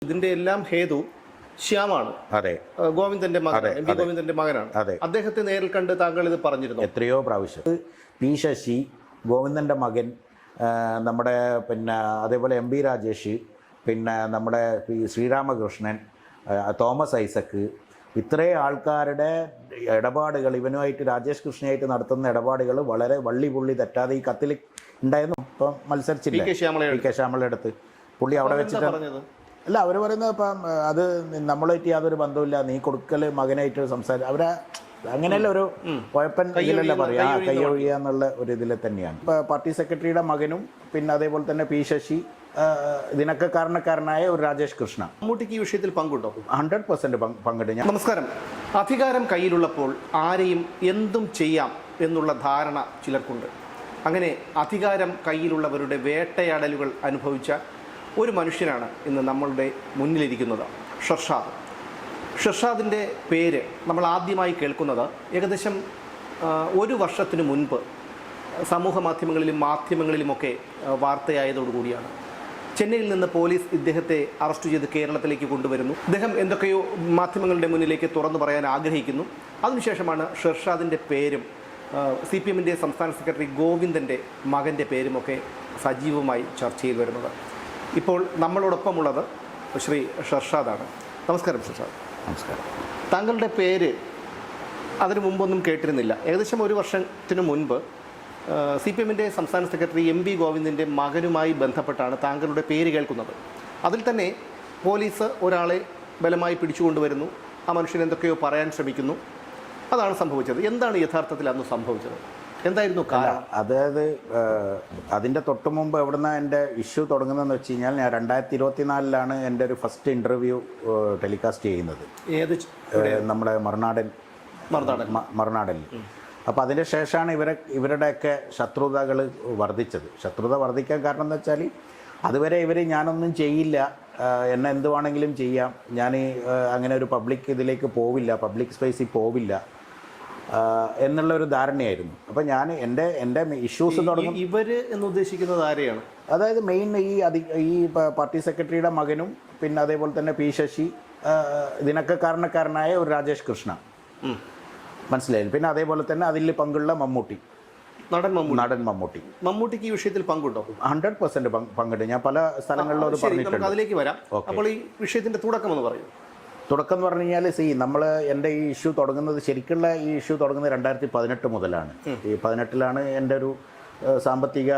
ഇതിന്റെ എല്ലാം ഹേതു ശ്യാമാണ്. അതെ, ഗോവിന്ദന്റെ മകൻ, എം പി ഗോവിന്ദന്റെ മകനാണ്. അതെ, അദ്ദേഹത്തെ നേരിൽ കണ്ട് താങ്കൾ ഇത് പറഞ്ഞിരുന്നു എത്രയോ പ്രാവശ്യം. പി ശശി, ഗോവിന്ദൻ്റെ മകൻ, നമ്മുടെ അതേപോലെ എം ബി രാജേഷ്, നമ്മുടെ ശ്രീരാമകൃഷ്ണൻ, തോമസ് ഐസക്ക്, ഇത്രയും ആൾക്കാരുടെ ഇടപാടുകൾ ഇവനുമായിട്ട് രാജേഷ് കൃഷ്ണയായിട്ട് നടത്തുന്ന ഇടപാടുകൾ വളരെ വള്ളി പുള്ളി തെറ്റാതെ ഈ കത്തിൽ ഉണ്ടായിരുന്നു. ഇപ്പം മത്സരിച്ചില്ല പി കെ ശ്യാമളയുടെ അടുത്ത് പുള്ളി അവിടെ വെച്ചിട്ട് അല്ല, അവർ പറയുന്നത് ഇപ്പം അത് നമ്മളായിട്ട് യാതൊരു ബന്ധമില്ല, നീ കൊടുക്കൽ മകനായിട്ട് സംസാരിച്ച് അവരെ അങ്ങനെയല്ല ഒരു കുഴപ്പൻ ഇതിലല്ല പറയാ, കൈയൊഴിയുക എന്നുള്ള ഒരു ഇതിൽ തന്നെയാണ്. ഇപ്പം പാർട്ടി സെക്രട്ടറിയുടെ മകനും അതേപോലെ തന്നെ പി ശശി, ഇതിനൊക്കെ കാരണക്കാരനായ ഒരു രാജേഷ് കൃഷ്ണ. മമ്മൂട്ടിക്ക് ഈ വിഷയത്തിൽ പങ്കുണ്ടോ? 100% പങ്കിട്ട്. നമസ്കാരം. അധികാരം കയ്യിലുള്ളപ്പോൾ ആരെയും എന്തും ചെയ്യാം എന്നുള്ള ധാരണ ചിലർക്കുണ്ട്. അങ്ങനെ അധികാരം കയ്യിലുള്ളവരുടെ വേട്ടയാടലുകൾ അനുഭവിച്ച ഒരു മനുഷ്യനാണ് ഇന്ന് നമ്മളുടെ മുന്നിലിരിക്കുന്നത്, ഷർഷാദ്. ഷർഷാദിൻ്റെ പേര് നമ്മൾ ആദ്യമായി കേൾക്കുന്നത് ഏകദേശം ഒരു വർഷത്തിനു മുൻപ് സമൂഹ മാധ്യമങ്ങളിലുമൊക്കെ വാർത്തയായതോടുകൂടിയാണ്. ചെന്നൈയിൽ നിന്ന് പോലീസ് ഇദ്ദേഹത്തെ അറസ്റ്റ് ചെയ്ത് കേരളത്തിലേക്ക് കൊണ്ടുവരുന്നു. ഇദ്ദേഹം എന്തൊക്കെയോ മാധ്യമങ്ങളുടെ മുന്നിലേക്ക് തുറന്നു പറയാൻ ആഗ്രഹിക്കുന്നു. അതിനുശേഷമാണ് ഷർഷാദിൻ്റെ പേരും CPM-ൻ്റെ സംസ്ഥാന സെക്രട്ടറി ഗോവിന്ദൻ്റെ മകൻ്റെ പേരുമൊക്കെ സജീവമായി ചർച്ചയിൽ വരുന്നത്. ഇപ്പോൾ നമ്മളോടൊപ്പമുള്ളത് ശ്രീ ഷർഷാദാണ്. നമസ്കാരം ഷർഷാദ്. നമസ്കാരം. താങ്കളുടെ പേര് അതിനു മുമ്പൊന്നും കേട്ടിരുന്നില്ല. ഏകദേശം ഒരു വർഷത്തിനു മുൻപ് CPM-ൻ്റെ സംസ്ഥാന സെക്രട്ടറി MV ഗോവിന്ദൻ്റെ മകനുമായി ബന്ധപ്പെട്ടാണ് താങ്കളുടെ പേര് കേൾക്കുന്നത്. അതിൽ തന്നെ പോലീസ് ഒരാളെ ബലമായി പിടിച്ചുകൊണ്ടുവരുന്നു, ആ മനുഷ്യൻ എന്തൊക്കെയോ പറയാൻ ശ്രമിക്കുന്നു. അതാണ് സംഭവിച്ചത്. എന്താണ് യഥാർത്ഥത്തിൽ അന്ന് സംഭവിച്ചത്? എന്തായിരുന്നു കാരണം? അതായത് അതിൻ്റെ തൊട്ട് മുമ്പ് എവിടുന്ന എൻ്റെ ഇഷ്യൂ തുടങ്ങുന്നതെന്ന് വെച്ച് കഴിഞ്ഞാൽ, ഞാൻ 2024 എൻ്റെ ഒരു ഫസ്റ്റ് ഇൻ്റർവ്യൂ ടെലികാസ്റ്റ് ചെയ്യുന്നത്. ഏത്? നമ്മുടെ മറുനാടനിൽ. അപ്പോൾ അതിന് ശേഷമാണ് ഇവരുടെയൊക്കെ ശത്രുതകൾ വർദ്ധിച്ചത്. ശത്രുത വർദ്ധിക്കാൻ കാരണം എന്ന് വെച്ചാൽ, അതുവരെ ഞാനൊന്നും ചെയ്യില്ല, എന്നെ എന്ത് വേണമെങ്കിലും ചെയ്യാം, ഞാൻ അങ്ങനെ ഒരു പബ്ലിക് ഇതിലേക്ക് പോവില്ല, പബ്ലിക് സ്പേസിൽ പോവില്ല എന്നുള്ളൊരു ധാരണയായിരുന്നു. അപ്പോൾ ഞാൻ എൻ്റെ ഇഷ്യൂസ് തുടങ്ങും. ഇവർ എന്ന് ഉദ്ദേശിക്കുന്നത് ആരെയാണ്? അതായത് മെയിൻ ഈ പാർട്ടി സെക്രട്ടറിയുടെ മകനും അതേപോലെ തന്നെ പി ശശി, ഇതിനൊക്കെ കാരണക്കാരനായ ഒരു രാജേഷ് കൃഷ്ണ, മനസ്സിലായി. അതേപോലെ തന്നെ അതിൽ പങ്കുള്ള നടൻ മമ്മൂട്ടി. മമ്മൂട്ടിക്ക് ഈ വിഷയത്തിൽ പങ്കുണ്ടോ? 100% പങ്കുണ്ട്. ഞാൻ പല സ്ഥലങ്ങളിലും അത് പറഞ്ഞിട്ടുണ്ട്. അതിലേക്ക് വരാം. അപ്പോൾ ഈ വിഷയത്തിന്റെ തുടക്കം എന്ന് പറയും. തുടക്കം എന്ന് പറഞ്ഞു കഴിഞ്ഞാൽ, എൻ്റെ ഈ ഇഷ്യൂ തുടങ്ങുന്നത്, ശരിക്കുള്ള ഈ ഇഷ്യൂ തുടങ്ങുന്നത് 2018 മുതലാണ്. ഈ 2018 എൻ്റെ ഒരു സാമ്പത്തിക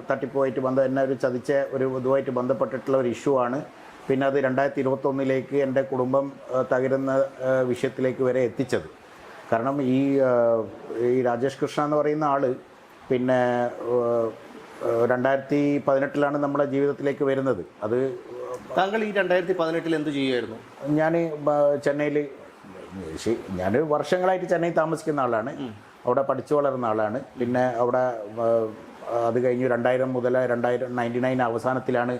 തട്ടിപ്പുമായിട്ട് എന്നെ ഒരു ചതിച്ച ഒരു ഇതുമായിട്ട് ബന്ധപ്പെട്ടിട്ടുള്ള ഒരു ഇഷ്യൂ ആണ്. അത് 2021 എൻ്റെ കുടുംബം തകരുന്ന വിഷയത്തിലേക്ക് വരെ എത്തിച്ചത്. കാരണം ഈ രാജേഷ് കൃഷ്ണ എന്ന് പറയുന്ന ആൾ 2018 നമ്മുടെ ജീവിതത്തിലേക്ക് വരുന്നത്. അത് താങ്കൾ ഈ 2018 എന്ത് ചെയ്യുമായിരുന്നു? ഞാൻ ചെന്നൈയിൽ, ഞാൻ വർഷങ്ങളായിട്ട് ചെന്നൈ താമസിക്കുന്ന ആളാണ്, അവിടെ പഠിച്ചു വളർന്ന ആളാണ്. അവിടെ അത് കഴിഞ്ഞ് 2000 മുതൽ 1999 അവസാനത്തിലാണ്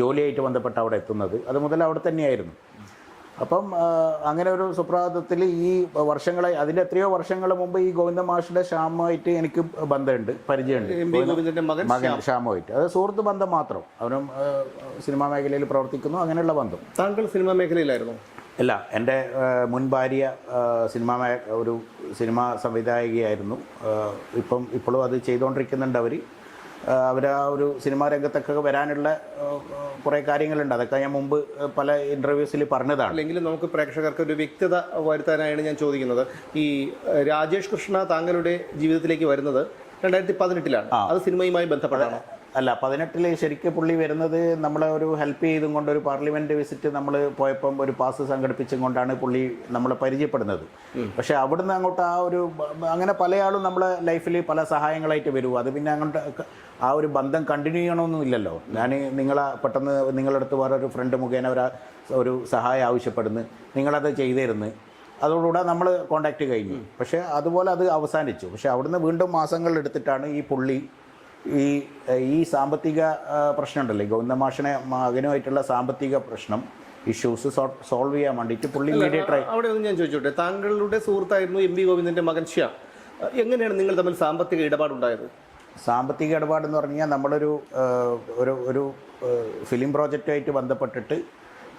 ജോലിയായിട്ട് ബന്ധപ്പെട്ട് അവിടെ എത്തുന്നത്. അത് മുതൽ അവിടെ തന്നെയായിരുന്നു. അപ്പം അങ്ങനെ ഒരു സുപ്രഭാതത്തിൽ ഈ വർഷങ്ങളായി, അതിൻ്റെ എത്രയോ വർഷങ്ങൾ മുമ്പ് ഈ ഗോവിന്ദ മാഷിൻ്റെ ശ്യാമുമായിട്ട് എനിക്ക് ബന്ധമുണ്ട്, പരിചയമുണ്ട്. മകൻ ശ്യാമുമായിട്ട് അത് സുഹൃത്ത് ബന്ധം മാത്രം. അവനും സിനിമാ മേഖലയിൽ പ്രവർത്തിക്കുന്നു, അങ്ങനെയുള്ള ബന്ധം. താങ്കൾ സിനിമാ മേഖലയിലായിരുന്നു? അല്ല, എൻ്റെ മുൻ ഭാര്യ ഒരു സിനിമാ സംവിധായകയായിരുന്നു. ഇപ്പോഴും അത് ചെയ്തുകൊണ്ടിരിക്കുന്നുണ്ട്. അവർ ആ ഒരു സിനിമാ രംഗത്തൊക്കെ വരാനുള്ള കുറേ കാര്യങ്ങളുണ്ട്. അതൊക്കെ ഞാൻ മുമ്പ് പല ഇൻ്റർവ്യൂസിൽ പറഞ്ഞതാണ്. അല്ലെങ്കിലും നമുക്ക് പ്രേക്ഷകർക്ക് ഒരു വ്യക്തത വരുത്താനായാണ് ഞാൻ ചോദിക്കുന്നത്. ഈ രാജേഷ് കൃഷ്ണ താങ്കളുടെ ജീവിതത്തിലേക്ക് വരുന്നത് 2018 അത് സിനിമയുമായി ബന്ധപ്പെട്ടാണ്? അല്ല, 2018 ശരിക്കും പുള്ളി വരുന്നത് നമ്മളെ ഒരു ഹെൽപ്പ് ചെയ്തും കൊണ്ട്, ഒരു പാർലമെൻറ്റ് വിസിറ്റ് നമ്മൾ പോയപ്പം ഒരു പാസ് സംഘടിപ്പിച്ചും കൊണ്ടാണ് പുള്ളി നമ്മളെ പരിചയപ്പെടുന്നത്. പക്ഷേ അവിടുന്ന് അങ്ങോട്ട് അങ്ങനെ പല ആളും നമ്മളെ ലൈഫിൽ പല സഹായങ്ങളായിട്ട് വരും. അത് അങ്ങോട്ട് ആ ഒരു ബന്ധം കണ്ടിന്യൂ ചെയ്യണമെന്നില്ലല്ലോ. ഞാൻ പെട്ടെന്ന് നിങ്ങളടുത്ത് വേറൊരു ഫ്രണ്ട് മുഖേന ഒരു സഹായം ആവശ്യപ്പെടുന്നു, നിങ്ങളത് ചെയ്തിരുന്നു, അതോടുകൂടെ നമ്മൾ കോണ്ടാക്റ്റ് കഴിഞ്ഞു. പക്ഷേ അതുപോലെ അത് അവസാനിച്ചു. പക്ഷേ അവിടുന്ന് വീണ്ടും മാസങ്ങൾ എടുത്തിട്ടാണ് ഈ പുള്ളി ഈ സാമ്പത്തിക പ്രശ്നം ഉണ്ടല്ലോ, ഗോവിന്ദ മാഷിനെ മകനുമായിട്ടുള്ള സാമ്പത്തിക പ്രശ്നം ഇഷ്യൂസ് സോൾവ് ചെയ്യാൻ വേണ്ടിയിട്ട് പുള്ളി മീഡിയേറ്ററായി. അവിടെ ഒന്ന് ഞാൻ ചോദിച്ചോട്ടെ, താങ്കളുടെ സുഹൃത്തായിരുന്നു MV ഗോവിന്ദൻ്റെ മകൻ ശ്യാം. എങ്ങനെയാണ് നിങ്ങൾ തമ്മിൽ സാമ്പത്തിക ഇടപാടുണ്ടായത്? സാമ്പത്തിക ഇടപാടെന്ന് പറഞ്ഞു കഴിഞ്ഞാൽ, നമ്മളൊരു ഫിലിം പ്രോജക്റ്റുമായിട്ട് ബന്ധപ്പെട്ടിട്ട്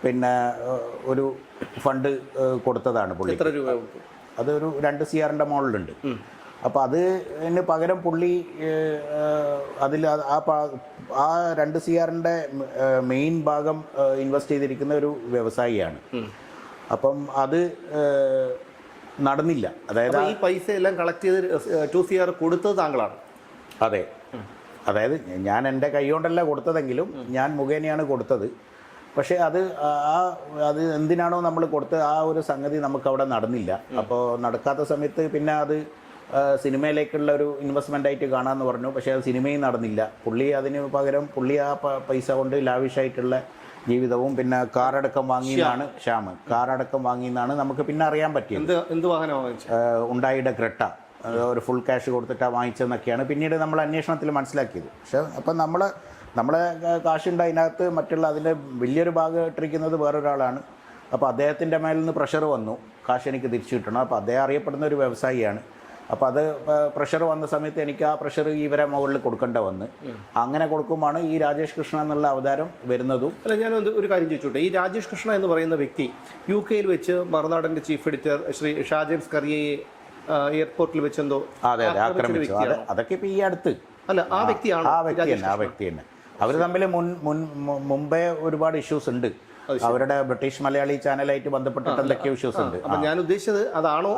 പിന്നെ ഒരു ഫണ്ട് കൊടുത്തതാണ് പുള്ളി. എത്ര രൂപ കൊടുത്തു? അതൊരു 2 CR മുകളിലുണ്ട്. അപ്പോൾ അതിന് പകരം പുള്ളി അതിൽ ആ 2 CR മെയിൻ ഭാഗം ഇൻവെസ്റ്റ് ചെയ്തിരിക്കുന്ന ഒരു വ്യവസായിയാണ്. അപ്പം അത് നടന്നില്ല. അതായത് ഈ പൈസ എല്ലാം കളക്ട് ചെയ്ത് 2 CR കൊടുത്തത് താങ്കളാണ്? അതെ. അതായത് ഞാൻ എൻ്റെ കൈ കൊണ്ടല്ല കൊടുത്തതെങ്കിലും ഞാൻ മുഖേനയാണ് കൊടുത്തത്. പക്ഷേ അത് എന്തിനാണോ നമ്മൾ കൊടുത്തത് ആ ഒരു സംഗതി നമുക്കവിടെ നടന്നില്ല. അപ്പോൾ നടക്കാത്ത സമയത്ത് പിന്നെ അത് സിനിമയിലേക്കുള്ള ഒരു ഇൻവെസ്റ്റ്മെൻ്റ് ആയിട്ട് കാണാമെന്ന് പറഞ്ഞു. പക്ഷേ അത് സിനിമയും നടന്നില്ല. പുള്ളി അതിന് പകരം പുള്ളി ആ പൈസ കൊണ്ട് ലാവിഷായിട്ടുള്ള ജീവിതവും പിന്നെ കാറടക്കം വാങ്ങിയെന്നാണ് കാറടക്കം വാങ്ങിയെന്നാണ് നമുക്ക് പിന്നെ അറിയാൻ പറ്റിയത്. എന്ത് വാഹനമാണ്? ഉണ്ടായിയുടെ ക്രെട്ട ഒരു ഫുൾ ക്യാഷ് കൊടുത്തിട്ടാണ് വാങ്ങിച്ചതെന്നൊക്കെയാണ് പിന്നീട് നമ്മൾ അന്വേഷണത്തിൽ മനസ്സിലാക്കിയത്. പക്ഷേ അപ്പം നമ്മളെ കാശുണ്ട് അതിനകത്ത്, മറ്റുള്ള അതിൻ്റെ വലിയൊരു ഭാഗം ഇട്ടിരിക്കുന്നത് വേറൊരാളാണ്. അപ്പോൾ അദ്ദേഹത്തിൻ്റെ മേലിൽ നിന്ന് പ്രഷർ വന്നു, കാശ് എനിക്ക് തിരിച്ചു കിട്ടണം. അപ്പോൾ അദ്ദേഹം അറിയപ്പെടുന്ന ഒരു വ്യവസായിയാണ്. അപ്പോൾ അത് പ്രഷർ വന്ന സമയത്ത് എനിക്ക് ആ പ്രഷർ ഇവരെ മുകളിൽ കൊടുക്കേണ്ട വന്ന്, അങ്ങനെ കൊടുക്കുമ്പോഴാണ് ഈ രാജേഷ് കൃഷ്ണ എന്നുള്ള അവതാരം വരുന്നതും. അല്ല, ഞാൻ ഒരു കാര്യം ചോദിച്ചോട്ടെ. ഈ രാജേഷ് കൃഷ്ണ എന്ന് പറയുന്ന വ്യക്തി UK വെച്ച് മറുനാടൻ്റെ ചീഫ് എഡിറ്റർ ശ്രീ ഷാജേംസ് കറിയയെ എയർപോർട്ടിൽ വെച്ചെന്തോ ആക്രമിച്ചു. അതൊക്കെ ഇപ്പോൾ ഈ അടുത്ത് അല്ല, ആ വ്യക്തിയാണ്. ആ വ്യക്തി തന്നെ. അവർ തമ്മിൽ മുമ്പേ ഒരുപാട് ഇഷ്യൂസ് ഉണ്ട്. അവരുടെ ബ്രിട്ടീഷ് മലയാളി ചാനലായിട്ട് ബന്ധപ്പെട്ടിട്ട് എന്തൊക്കെയോ ഇഷ്യൂസ് ഉണ്ട്. ഞാൻ ഉദ്ദേശിച്ചത് അതാണോ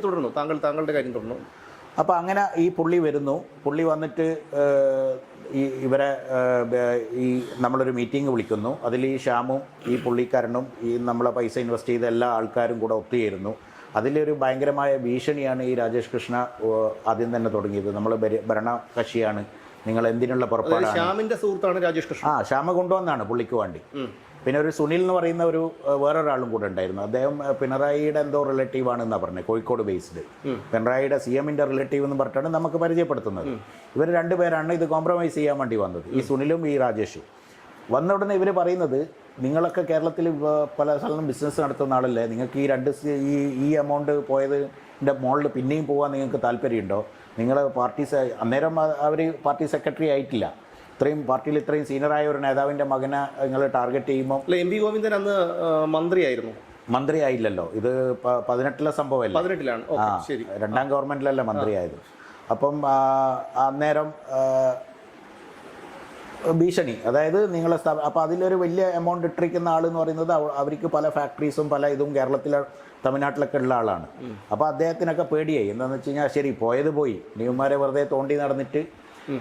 തുടർന്നു. താങ്കളുടെ കാര്യം തുടർന്നു. അപ്പോൾ അങ്ങനെ ഈ പുള്ളി വരുന്നു. പുള്ളി വന്നിട്ട് ഇവരെ നമ്മളൊരു മീറ്റിംഗ് വിളിക്കുന്നു. അതിൽ ഈ ഷ്യാമും ഈ പുള്ളിക്കാരനും ഈ നമ്മളെ പൈസ ഇൻവെസ്റ്റ് ചെയ്ത എല്ലാ ആൾക്കാരും കൂടെ ഒത്തുചേരുന്നു. അതിലൊരു ഭയങ്കരമായ ഭീഷണിയാണ് ഈ രാജേഷ് കൃഷ്ണ ആദ്യം തന്നെ തുടങ്ങിയത്. നമ്മൾ ഭരണകക്ഷിയാണ്, നിങ്ങൾ എന്തിനുള്ള പുറപ്പാടാണ്. ശ്യാമിന്റെ സുഹൃത്താണ് രാജേഷ് കൃഷ്ണ. ശ്യാമ കൊണ്ടുവന്നാണ് പുള്ളിക്ക് വേണ്ടി. പിന്നെ ഒരു സുനിൽ എന്ന് പറയുന്ന ഒരു വേറൊരാളും കൂടെ ഉണ്ടായിരുന്നു. അദ്ദേഹം പിണറായിയുടെ എന്തോ റിലേറ്റീവ് ആണെന്നാണ് പറഞ്ഞത്, കോഴിക്കോട് ബേസ്ഡ്. പിണറായിയുടെ CMന്റെ റിലേറ്റീവ് എന്ന് പറഞ്ഞിട്ടാണ് നമുക്ക് പരിചയപ്പെടുത്തുന്നത്. ഇവർ രണ്ടുപേരാണ് ഇത് കോംപ്രമൈസ് ചെയ്യാൻ വേണ്ടി വന്നത്, ഈ സുനിലും ഈ രാജേഷും. വന്ന ഉടനെ ഇവർ പറയുന്നത്, നിങ്ങളൊക്കെ കേരളത്തിൽ പല സ്ഥലത്തും ബിസിനസ് നടത്തുന്ന ആളല്ലേ, നിങ്ങൾക്ക് ഈ എമൗണ്ട് പോയതിൻ്റെ മുകളിൽ പിന്നെയും പോകാൻ നിങ്ങൾക്ക് താല്പര്യമുണ്ടോ? നിങ്ങൾ അന്നേരം അവർ പാർട്ടി സെക്രട്ടറി ആയിട്ടില്ല. പാർട്ടിയിൽ ഇത്രയും സീനിയറായ ഒരു നേതാവിൻ്റെ മകനെ നിങ്ങൾ ടാർഗറ്റ് ചെയ്യുമ്പോൾ. MP ഗോവിന്ദൻ അന്ന് മന്ത്രിയായിരുന്നു. മന്ത്രി ആയില്ലല്ലോ, ഇത് 18 സംഭവമല്ല, 18 രണ്ടാം ഗവൺമെൻറ്റിലല്ല മന്ത്രിയായത്. അപ്പം അന്നേരം ഭീഷണി, അതായത് നിങ്ങളെ അപ്പോൾ അതിലൊരു വലിയ എമൗണ്ട് ഇട്ടിരിക്കുന്ന ആളെന്ന് പറയുന്നത് അവർക്ക് പല ഫാക്ടറീസും പല ഇതും കേരളത്തിലെ തമിഴ്നാട്ടിലൊക്കെ ഉള്ള ആളാണ്. അപ്പോൾ അദ്ദേഹത്തിനൊക്കെ പേടിയായി. എന്താണെന്ന് വെച്ച് കഴിഞ്ഞാൽ ശരി പോയത് പോയി, നീമാരെ വെറുതെ തോണ്ടി നടന്നിട്ട്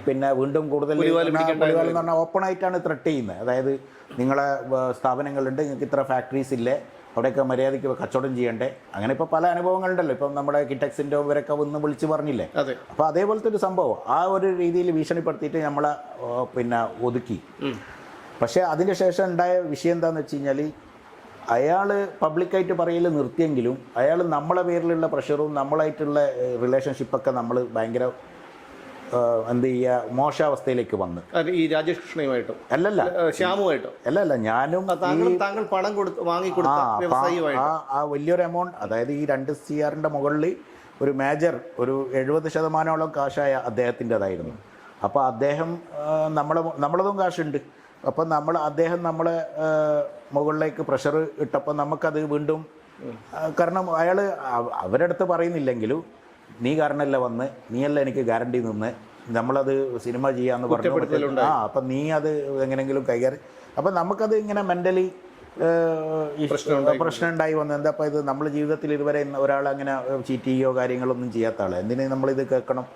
പിന്നെ വീണ്ടും കൂടുതൽ പുലിവാലെന്ന് പറഞ്ഞാൽ ഓപ്പൺ ആയിട്ടാണ് ത്രെട്ട് ചെയ്യുന്നത്. അതായത് നിങ്ങളെ സ്ഥാപനങ്ങളുണ്ട്, നിങ്ങൾക്ക് ഇത്ര ഫാക്ടറീസ് ഇല്ലേ, അവിടെയൊക്കെ മര്യാദയ്ക്ക് കച്ചവടം ചെയ്യണ്ടേ. അങ്ങനെ ഇപ്പോൾ പല അനുഭവങ്ങളുണ്ടല്ലോ. ഇപ്പം നമ്മുടെ കിറ്റക്സിൻ്റെ ഇവരൊക്കെ ഒന്ന് വിളിച്ച് പറഞ്ഞില്ലേ. അപ്പോൾ അതേപോലത്തെ ഒരു സംഭവം ആ ഒരു രീതിയിൽ ഭീഷണിപ്പെടുത്തിയിട്ട് നമ്മളെ പിന്നെ ഒതുക്കി. പക്ഷേ അതിന് ശേഷം ഉണ്ടായ വിഷയം എന്താണെന്ന് വെച്ച് കഴിഞ്ഞാൽ, അയാൾ പബ്ലിക്കായിട്ട് പറയൽ നിർത്തിയെങ്കിലും അയാൾ നമ്മളെ പേരിലുള്ള പ്രഷറും നമ്മളായിട്ടുള്ള റിലേഷൻഷിപ്പൊക്കെ നമ്മൾ ഭയങ്കര എന്ത് ചെയ്യുക, മോശാവസ്ഥയിലേക്ക് വന്ന്. ഈ രാജേഷ് കൃഷ്ണയുമായിട്ടോ? അല്ലല്ല, ശ്യാമുമായിട്ടോ? അല്ലല്ല, ഞാനും താങ്കൾ പണം ആ വലിയൊരു എമൗണ്ട്, അതായത് ഈ 2 CR മുകളിൽ ഒരു മേജർ ഒരു 70% കാശായ അദ്ദേഹത്തിൻ്റെതായിരുന്നു. അപ്പോൾ അദ്ദേഹം നമ്മളതും കാശുണ്ട്. അപ്പം അദ്ദേഹം നമ്മളെ മുകളിലേക്ക് പ്രഷർ ഇട്ടപ്പോൾ നമുക്കത് വീണ്ടും, കാരണം അയാൾ അവരുടെ അടുത്ത് പറയുന്നില്ലെങ്കിലും നീ കാരണമല്ല വന്ന്, നീയല്ല എനിക്ക് ഗ്യാരണ്ടി നിന്ന്, നമ്മളത് സിനിമ ചെയ്യാമെന്ന് പറഞ്ഞു. അപ്പം നീ അത് എങ്ങനെയെങ്കിലും കൈകാര്യം, അപ്പം നമുക്കത് ഇങ്ങനെ മെൻ്റലി പ്രശ്നം ഉണ്ടായി വന്നു. എന്താ അപ്പോൾ ഇത് നമ്മൾ ജീവിതത്തിൽ ഇതുവരെ ഒരാളങ്ങനെ ചീറ്റ് ചെയ്യുകയോ കാര്യങ്ങളൊന്നും ചെയ്യാത്ത ആളെ എന്തിനു നമ്മളിത് കേൾക്കണം.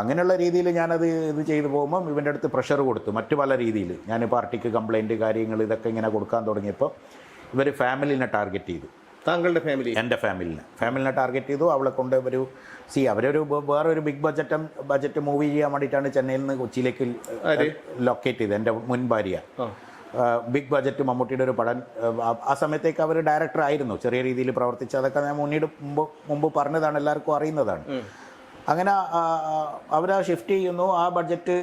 അങ്ങനെയുള്ള രീതിയിൽ ഞാനത് ഇത് ചെയ്തു പോകുമ്പം ഇവൻ്റെ അടുത്ത് പ്രഷർ കൊടുത്തു മറ്റു പല രീതിയിൽ. ഞാൻ പാർട്ടിക്ക് കംപ്ലയിൻറ്റ് കാര്യങ്ങൾ ഇതൊക്കെ ഇങ്ങനെ കൊടുക്കാൻ തുടങ്ങിയപ്പോൾ ഇവർ ഫാമിലിനെ ടാർഗറ്റ് ചെയ്തു. താങ്കളുടെ ഫാമിലി? എൻ്റെ ഫാമിലിനെ ടാർഗറ്റ് ചെയ്തു. അവളെ കൊണ്ട് അവരൊരു വേറൊരു ബിഗ് ബജറ്റ് മൂവി ചെയ്യാൻ വേണ്ടിയിട്ടാണ് ചെന്നൈയിൽ നിന്ന് കൊച്ചിയിലേക്ക് ലൊക്കേറ്റ് ചെയ്തത്. എൻ്റെ മുൻ ഭാര്യ ബിഗ് ബജറ്റ് മമ്മൂട്ടിയുടെ ഒരു പടം. ആ സമയത്തേക്ക് അവർ ഡയറക്ടർ ആയിരുന്നു, ചെറിയ രീതിയിൽ പ്രവർത്തിച്ച്. അതൊക്കെ ഞാൻ മുമ്പ് പറഞ്ഞതാണ്, എല്ലാവർക്കും അറിയുന്നതാണ്. അങ്ങനെ അവരാ ഷിഫ്റ്റ് ചെയ്യുന്നു. ആ ബഡ്ജറ്റ്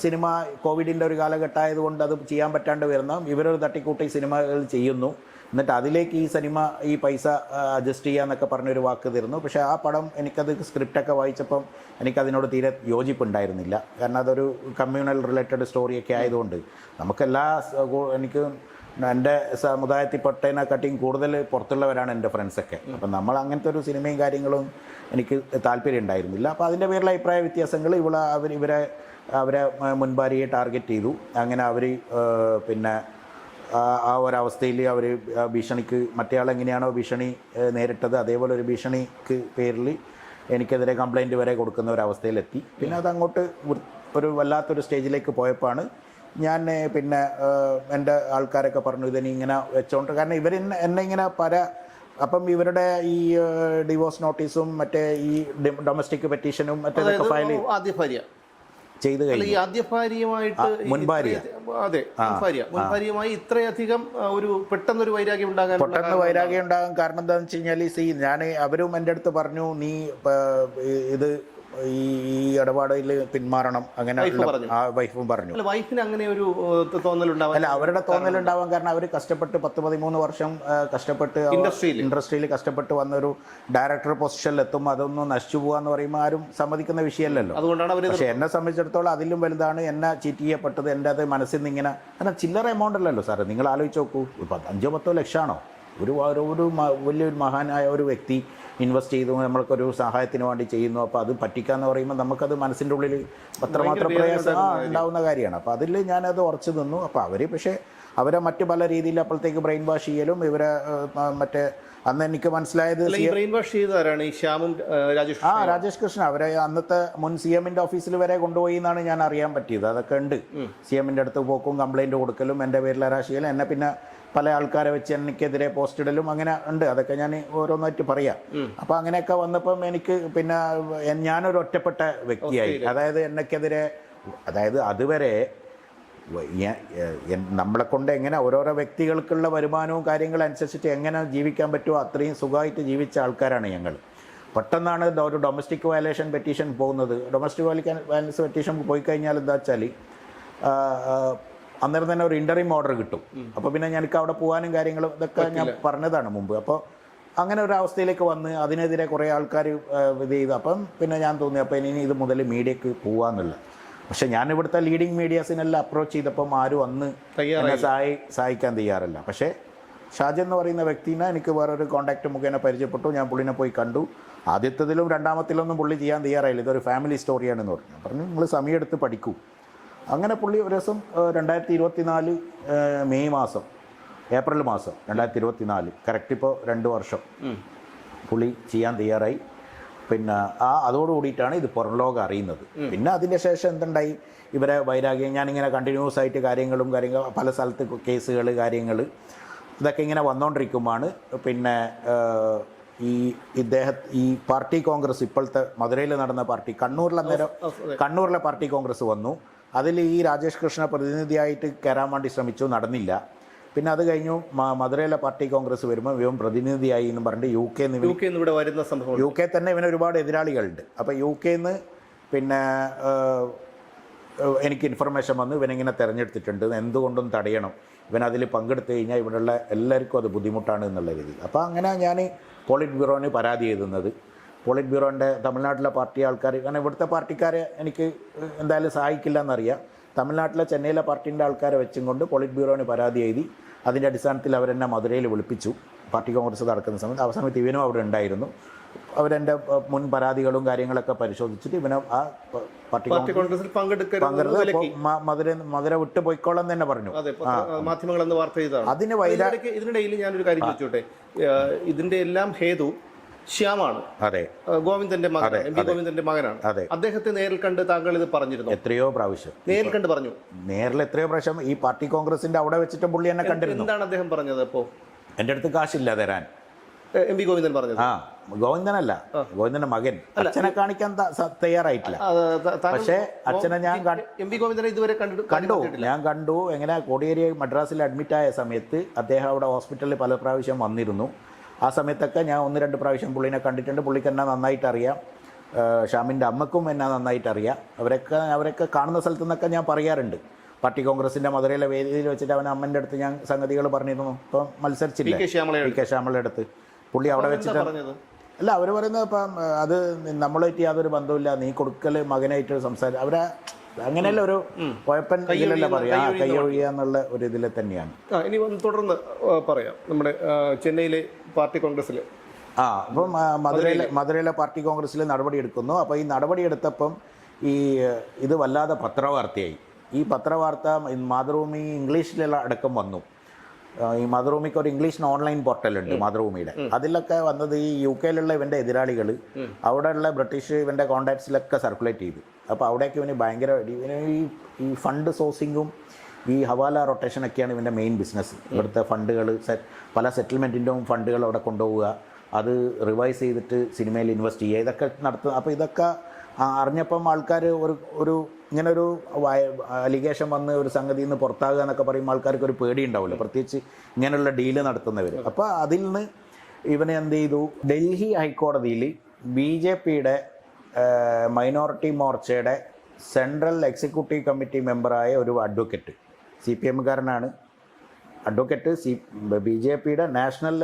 സിനിമ കോവിഡിൻ്റെ ഒരു കാലഘട്ടമായതുകൊണ്ട് അത് ചെയ്യാൻ പറ്റാണ്ട് വരുന്ന ഇവരൊരു തട്ടിക്കൂട്ടി സിനിമകൾ ചെയ്യുന്നു. എന്നിട്ട് അതിലേക്ക് ഈ പൈസ അഡ്ജസ്റ്റ് ചെയ്യാന്നൊക്കെ പറഞ്ഞൊരു വാക്ക് തരുന്നു. പക്ഷേ ആ പടം എനിക്കത് സ്ക്രിപ്റ്റൊക്കെ വായിച്ചപ്പം എനിക്കതിനോട് തീരെ യോജിപ്പുണ്ടായിരുന്നില്ല. കാരണം അതൊരു കമ്മ്യൂണൽ റിലേറ്റഡ് സ്റ്റോറിയൊക്കെ ആയതുകൊണ്ട് എനിക്ക് എൻ്റെ സമുദായത്തിൽപ്പെട്ടതിനെക്കാട്ടിയും കൂടുതൽ പുറത്തുള്ളവരാണ് എൻ്റെ ഫ്രണ്ട്സൊക്കെ. അപ്പം നമ്മൾ അങ്ങനത്തെ ഒരു സിനിമയും കാര്യങ്ങളും എനിക്ക് താല്പര്യം ഉണ്ടായിരുന്നില്ല. അപ്പോൾ അതിൻ്റെ പേരിൽ അഭിപ്രായ വ്യത്യാസങ്ങൾ അവരെ മുൻഭാര്യയെ ടാർഗറ്റ് ചെയ്തു. അങ്ങനെ അവർ പിന്നെ ആ ഒരവസ്ഥയിൽ അവർ ഭീഷണിക്ക് മറ്റേയാളെങ്ങനെയാണോ ഭീഷണി നേരിട്ടത് അതേപോലെ ഒരു ഭീഷണിക്ക് പേരിൽ എനിക്കെതിരെ കംപ്ലൈൻറ്റ് വരെ കൊടുക്കുന്ന ഒരവസ്ഥയിലെത്തി. പിന്നെ അതങ്ങോട്ട് ഒരു വല്ലാത്തൊരു സ്റ്റേജിലേക്ക് പോയപ്പോഴാണ് ഞാൻ പിന്നെ എൻ്റെ ആൾക്കാരൊക്കെ പറഞ്ഞു ഇതിനി ഇങ്ങനെ വെച്ചോണ്ട്, കാരണം എന്നെ ഇങ്ങനെ അപ്പം ഇവരുടെ ഈ ഡിവോഴ്സ് നോട്ടീസും മറ്റേ ഈ ഡൊമസ്റ്റിക് പെറ്റീഷനും മറ്റേതൊക്കെ ഫയൽ ചെയ്ത് കഴിഞ്ഞു. ഈ ആദ്യ ഭാര്യയുമായിട്ട് മുൻഭാര്യ മുൻഭാര്യയുമായി ഇത്രയധികം ഒരു പെട്ടെന്ന് വൈരാഗ്യം ഉണ്ടാകാൻ കാരണം എന്താണെന്ന് വെച്ച് കഴിഞ്ഞാൽ ഞാൻ അവരും എൻ്റെ അടുത്ത് പറഞ്ഞു നീ ഇത് ഈ ഇടപാടിൽ പിന്മാറണം, അങ്ങനെ വൈഫും പറഞ്ഞു. വൈഫിന് അങ്ങനെ ഒരു തോന്നലുണ്ടാവാൻ അല്ല, അവരുടെ തോന്നലുണ്ടാവാൻ കാരണം അവർ കഷ്ടപ്പെട്ട് 10-13 വർഷം കഷ്ടപ്പെട്ട് ഇൻഡസ്ട്രിയിൽ കഷ്ടപ്പെട്ട് വന്നൊരു ഡയറക്ടർ പൊസിഷനിൽ എത്തും, അതൊന്നും നശിച്ചു പോകാന്ന് പറയുമ്പോൾ ആരും സമ്മതിക്കുന്ന വിഷയമല്ലല്ലോ. അതുകൊണ്ടാണ് പക്ഷേ എന്നെ സംബന്ധിച്ചിടത്തോളം അതിലും വലുതാണ് എന്നെ ചീറ്റ് ചെയ്യപ്പെട്ടത്. എൻ്റെ അത് മനസ്സിൽ നിന്ന് ഇങ്ങനെ, കാരണം ചില്ലറ എമൗണ്ട് അല്ലല്ലോ സാറേ, നിങ്ങൾ ആലോചിച്ച് നോക്കൂ. 5-10 ലക്ഷമാണോ ഒരു വലിയൊരു മഹാനായ ഒരു വ്യക്തി ഇൻവെസ്റ്റ് ചെയ്തു, നമ്മൾക്കൊരു സഹായത്തിന് വേണ്ടി ചെയ്യുന്നു. അപ്പോൾ അത് പറ്റിക്കാന്ന് പറയുമ്പോൾ നമുക്കത് മനസ്സിൻ്റെ ഉള്ളിൽ അത്രമാത്രം പ്രയാസം ഉണ്ടാവുന്ന കാര്യമാണ്. അപ്പോൾ അതിൽ ഞാനത് ഉറച്ചു നിന്നു. അപ്പോൾ പക്ഷേ അവരെ മറ്റ് പല രീതിയിൽ അപ്പോഴത്തേക്ക് ബ്രെയിൻ വാഷ് ചെയ്യലും ഇവരെ മറ്റേ അന്ന് എനിക്ക് മനസ്സിലായത് രാജേഷ് കൃഷ്ണൻ അവരെ അന്നത്തെ മുൻ CM-ന്റെ ഓഫീസിൽ വരെ കൊണ്ടുപോയി എന്നാണ് ഞാൻ അറിയാൻ പറ്റിയത്. അതൊക്കെ ഉണ്ട്. CM-ന്റെ അടുത്ത് പോക്കും കംപ്ലൈൻറ്റ് കൊടുക്കലും എൻ്റെ പേരിൽ ഹരാസ് ചെയ്യലും എന്നെ പിന്നെ പല ആൾക്കാരെ വെച്ച് എനിക്കെതിരെ പോസ്റ്റ് ഇടലും അങ്ങനെ ഉണ്ട്. അതൊക്കെ ഞാൻ ഓരോന്നായിട്ട് പറയാം. അപ്പോൾ അങ്ങനെയൊക്കെ വന്നപ്പം എനിക്ക് പിന്നെ ഞാനൊരു ഒറ്റപ്പെട്ട വ്യക്തിയായി. അതായത് എന്നെക്കെതിരെ, അതായത് അതുവരെ നമ്മളെ കൊണ്ട് എങ്ങനെ ഓരോരോ വ്യക്തികൾക്കുള്ള വരുമാനവും കാര്യങ്ങളും അനുസരിച്ചിട്ട് എങ്ങനെ ജീവിക്കാൻ പറ്റുമോ അത്രയും സുഖമായിട്ട് ജീവിച്ച ആൾക്കാരാണ് ഞങ്ങൾ. പെട്ടെന്നാണ് ഒരു ഡൊമസ്റ്റിക് വയലേഷൻ പെറ്റീഷൻ പോകുന്നത്. ഡൊമസ്റ്റിക് വയലൻസ് പെറ്റീഷൻ പോയി കഴിഞ്ഞാൽ എന്താ വെച്ചാൽ അന്നേരം തന്നെ ഒരു ഇൻ്ററിം ഓർഡർ കിട്ടും. അപ്പോൾ പിന്നെ എനിക്ക് അവിടെ പോകാനും കാര്യങ്ങളും ഇതൊക്കെ ഞാൻ പറഞ്ഞതാണ് മുമ്പ്. അപ്പോൾ അങ്ങനെ ഒരു അവസ്ഥയിലേക്ക് വന്ന് അതിനെതിരെ കുറേ ആൾക്കാർ ഇത് ചെയ്തു. അപ്പം പിന്നെ ഞാൻ തോന്നി അപ്പോൾ ഇനി ഇത് മുതൽ മീഡിയക്ക് പോകാമെന്നുള്ള. പക്ഷേ ഞാൻ ഇവിടുത്തെ ലീഡിങ് മീഡിയാസിനെല്ലാം അപ്രോച്ച് ചെയ്തപ്പം ആരും അന്ന് എന്നെ സഹായിക്കാൻ തയ്യാറല്ല. പക്ഷേ ഷാജൻ എന്ന് പറയുന്ന വ്യക്തിനെ എനിക്ക് വേറൊരു കോൺടാക്റ്റ് മുഖേന പരിചയപ്പെട്ടു. ഞാൻ പുള്ളിനെ പോയി കണ്ടു. ആദ്യത്തതിലും രണ്ടാമത്തിലൊന്നും പുള്ളി ചെയ്യാൻ തയ്യാറായില്ല. ഇതൊരു ഫാമിലി സ്റ്റോറിയാണെന്ന് പറഞ്ഞു നിങ്ങൾ സമയമെടുത്ത് പഠിക്കൂ. അങ്ങനെ പുള്ളി ഒരു ദിവസം 2024 മെയ് മാസം ഏപ്രിൽ മാസം 2024 കറക്റ്റ് ഇപ്പോൾ 2 വർഷം പുള്ളി ചെയ്യാൻ തയ്യാറായി. പിന്നെ അതോടുകൂടിയിട്ടാണ് ഇത് പുറം ലോകം അറിയുന്നത്. പിന്നെ അതിൻ്റെ ശേഷം എന്തുണ്ടായി, ഇവരെ വൈരാഗ്യം ഞാനിങ്ങനെ കണ്ടിന്യൂസ് ആയിട്ട് കാര്യങ്ങൾ പല സ്ഥലത്ത് കേസുകൾ കാര്യങ്ങൾ ഇതൊക്കെ ഇങ്ങനെ വന്നുകൊണ്ടിരിക്കുമ്പോഴാണ് പിന്നെ ഈ പാർട്ടി കോൺഗ്രസ് ഇപ്പോഴത്തെ മധുരയിൽ നടന്ന പാർട്ടി കണ്ണൂരിലെ പാർട്ടി കോൺഗ്രസ് വന്നു. അതിൽ ഈ രാജേഷ് കൃഷ്ണ പ്രതിനിധിയായിട്ട് കയറാൻ വേണ്ടി ശ്രമിച്ചു, നടന്നില്ല. പിന്നെ അത് കഴിഞ്ഞു മധുരയിലെ പാർട്ടി കോൺഗ്രസ് വരുമ്പോൾ ഇവൻ പ്രതിനിധിയായി എന്ന് പറഞ്ഞിട്ട് യു കെ തന്നെ ഇവന് ഒരുപാട് എതിരാളികളുണ്ട്. അപ്പോൾ UK പിന്നെ എനിക്ക് ഇൻഫർമേഷൻ വന്നു ഇവനിങ്ങനെ തിരഞ്ഞെടുത്തിട്ടുണ്ട്, എന്തുകൊണ്ടും തടയണം, ഇവൻ അതിൽ പങ്കെടുത്തു കഴിഞ്ഞാൽ ഇവിടെയുള്ള എല്ലാവർക്കും അത് ബുദ്ധിമുട്ടാണ് എന്നുള്ള രീതിയിൽ. അപ്പോൾ അങ്ങനെ ഞാൻ പോളിറ്റ് ബ്യൂറോന് പരാതി എഴുതുന്നത്. പോളിറ്റ് ബ്യൂറോൻ്റെ തമിഴ്നാട്ടിലെ പാർട്ടി ആൾക്കാർ, കാരണം ഇവിടുത്തെ പാർട്ടിക്കാരെ എനിക്ക് എന്തായാലും സഹായിക്കില്ല എന്നറിയാം. തമിഴ്നാട്ടിലെ ചെന്നൈയിലെ പാർട്ടീൻ്റെ ആൾക്കാരെ വെച്ചും കൊണ്ട് പോളിറ്റ് ബ്യൂറോന് പരാതി എഴുതി. അതിൻ്റെ അടിസ്ഥാനത്തിൽ അവരെന്നെ മധുരയിൽ വിളിപ്പിച്ചു. പാർട്ടി കോൺഗ്രസ് നടക്കുന്ന സമയത്ത് സമയത്ത് ഇവനും അവിടെ ഉണ്ടായിരുന്നു. അവരെൻ്റെ മുൻ പരാതികളും കാര്യങ്ങളൊക്കെ പരിശോധിച്ചിട്ട് ഇവനെ ആ പാർട്ടി കോൺഗ്രസിൽ മധുര വിട്ടു പോയിക്കോളാൻ തന്നെ പറഞ്ഞു. മാധ്യമങ്ങളെന്ന് വാർത്ത ചെയ്തതാണ്. ഇതിനിടയിൽ ഞാനൊരു കാര്യം ചോദിച്ചോട്ടെ, ഇതിന്റെ എല്ലാം ഹേതു ശ്യാമാണ്. അതെ, ഗോവിന്ദന്റെ മകൻ, MP ഗോവിന്ദന്റെ മകനാണ്. അദ്ദേഹത്തെ നേരിൽ കണ്ട് താങ്കൾ ഇത് പറഞ്ഞിരുന്നു? എത്രയോ പ്രാവശ്യം നേരിൽ കണ്ട് പറഞ്ഞു. എത്രയോ പ്രാവശ്യം ഈ പാർട്ടി കോൺഗ്രസിന്റെ അവിടെ വെച്ചിട്ട് പുള്ളി എന്നെ കണ്ടിരുന്നു. എന്താണ് അദ്ദേഹം പറഞ്ഞത്? അപ്പോൾ എൻ്റെ അടുത്ത് കാശില്ല തരാൻ. MP ഗോവിന്ദൻ പറഞ്ഞത്? ഗോവിന്ദനല്ല, ഗോവിന്ദന്റെ മകൻ. അച്ഛനെ കാണിക്കാൻ തയ്യാറായിട്ടില്ല. പക്ഷേ അച്ഛനെ ഞാൻ MP ഗോവിന്ദനെ ഇതുവരെ കണ്ടു. എങ്ങനെ കോടിയേരി മദ്രാസിൽ അഡ്മിറ്റായ സമയത്ത് അദ്ദേഹം അവിടെ ഹോസ്പിറ്റലിൽ പല പ്രാവശ്യം വന്നിരുന്നു. ആ സമയത്തൊക്കെ ഞാൻ 1-2 പ്രാവശ്യം പുള്ളിനെ കണ്ടിട്ടുണ്ട്. പുള്ളിക്ക് എന്നെ നന്നായിട്ട് അറിയാം. ഷാമിൻ്റെ അമ്മക്കും എന്നെ നന്നായിട്ട് അറിയാം. അവരൊക്കെ കാണുന്ന സ്ഥലത്തു നിന്നൊക്കെ ഞാൻ പറയാറുണ്ട്. പാർട്ടി കോൺഗ്രസിൻ്റെ മധുരയിലെ വേദിയിൽ വെച്ചിട്ട് അവൻ അമ്മൻ്റെ അടുത്ത് ഞാൻ സംഗതികൾ പറഞ്ഞിരുന്നു. ഇപ്പം മത്സരിച്ചില്ല PK ശ്യാമളയുടെ അടുത്ത്. പുള്ളി അവിടെ വെച്ചിട്ട് അല്ല, അവർ പറയുന്നത് ഇപ്പം അത് നമ്മളായിട്ട് യാതൊരു ബന്ധമില്ല, നീ കൊടുക്കൽ മകനായിട്ട് സംസാരിക്കും. അങ്ങനെയല്ല ഒരു കുഴപ്പൻ ഇതിലല്ല പറയാം, കൈയൊഴിയുക എന്നുള്ള ഒരു ഇതിൽ തന്നെയാണ്. ഇനി ഒന്ന് തുടർന്ന് പറയാം. നമ്മുടെ ചെന്നൈയിലെ പാർട്ടി കോൺഗ്രസ്സിൽ അപ്പം മധുരയിലെ പാർട്ടി കോൺഗ്രസ്സിൽ നടപടിയെടുക്കുന്നു. അപ്പോൾ ഈ നടപടിയെടുത്തപ്പം ഇത് വല്ലാതെ പത്രവാർത്തയായി. ഈ പത്രവാർത്ത മാതൃഭൂമി ഇംഗ്ലീഷിലുള്ള അടക്കം വന്നു. ഈ മാതൃഭൂമിക്ക് ഒരു ഇംഗ്ലീഷ് ഓൺലൈൻ പോർട്ടലുണ്ട് മാതൃഭൂമിയുടെ. അതിലൊക്കെ വന്നത് ഈ UK ഇവൻ്റെ എതിരാളികൾ അവിടെയുള്ള ബ്രിട്ടീഷ് ഇവൻ്റെ കോൺടാക്ട്സിലൊക്കെ സർക്കുലേറ്റ് ചെയ്തു. അപ്പോൾ അവിടേക്ക് ഇവന് ഭയങ്കര ഈ ഫണ്ട് സോഴ്സിങ്ങും ഈ ഹവാല റൊട്ടേഷനൊക്കെയാണ് ഇവൻ്റെ മെയിൻ ബിസിനസ്. ഇവിടുത്തെ ഫണ്ടുകൾ പല സെറ്റിൽമെൻറ്റിൻ്റെയും ഫണ്ടുകൾ അവിടെ കൊണ്ടുപോവുക, അത് റിവൈസ് ചെയ്തിട്ട് സിനിമയിൽ ഇൻവെസ്റ്റ് ചെയ്യുക, ഇതൊക്കെ നടത്തുക. അപ്പോൾ ഇതൊക്കെ അറിഞ്ഞപ്പം ആൾക്കാർ ഒരു ഇങ്ങനൊരു അലിഗേഷൻ വന്ന് ഒരു സംഗതിയിൽ നിന്ന് പുറത്താകുക എന്നൊക്കെ പറയുമ്പോൾ ആൾക്കാർക്ക് ഒരു പേടി ഉണ്ടാവില്ല, പ്രത്യേകിച്ച് ഇങ്ങനെയുള്ള ഡീല് നടത്തുന്നവർ. അപ്പോൾ അതിൽ നിന്ന് ഇവനെ എന്ത് ചെയ്തു, ഡൽഹി ഹൈക്കോടതിയിൽ BJPയുടെ മൈനോറിറ്റി മോർച്ചയുടെ സെൻട്രൽ എക്സിക്യൂട്ടീവ് കമ്മിറ്റി മെമ്പറായ ഒരു അഡ്വക്കേറ്റ്, CPM-കാരനാണ് അഡ്വക്കേറ്റ്, BJPയുടെ നാഷണൽ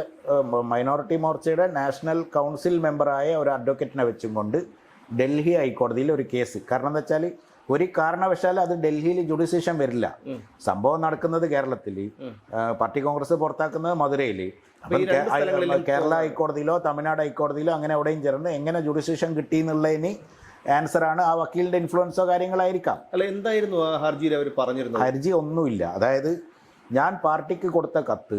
മൈനോറിറ്റി മോർച്ചയുടെ നാഷണൽ കൗൺസിൽ മെമ്പറായ ഒരു അഡ്വക്കേറ്റിനെ വെച്ചും കൊണ്ട് ഡൽഹി ഹൈക്കോടതിയിൽ ഒരു കേസ്. കാരണം എന്താ വെച്ചാൽ ഒരു കാരണവശാലും അത് ഡൽഹിയിൽ ജുഡിസിഷൻ വരില്ല. സംഭവം നടക്കുന്നത് കേരളത്തിൽ, പാർട്ടി കോൺഗ്രസ് പുറത്താക്കുന്നത് മധുരയിൽ. അപ്പം കേരള ഹൈക്കോടതിയിലോ തമിഴ്നാട് ഹൈക്കോടതിയിലോ അങ്ങനെ എവിടെയും ചേർന്ന് എങ്ങനെ ജുഡിസിഷൻ കിട്ടി എന്നുള്ളതിന് ആൻസറാണ് ആ വക്കീലിൻ്റെ ഇൻഫ്ലുവൻസോ കാര്യങ്ങളായിരിക്കാം. അല്ല, എന്തായിരുന്നു ആ ഹർജിയിൽ അവർ പറഞ്ഞിരുന്നത്? ഹർജി ഒന്നുമില്ല. അതായത് ഞാൻ പാർട്ടിക്ക് കൊടുത്ത കത്ത്,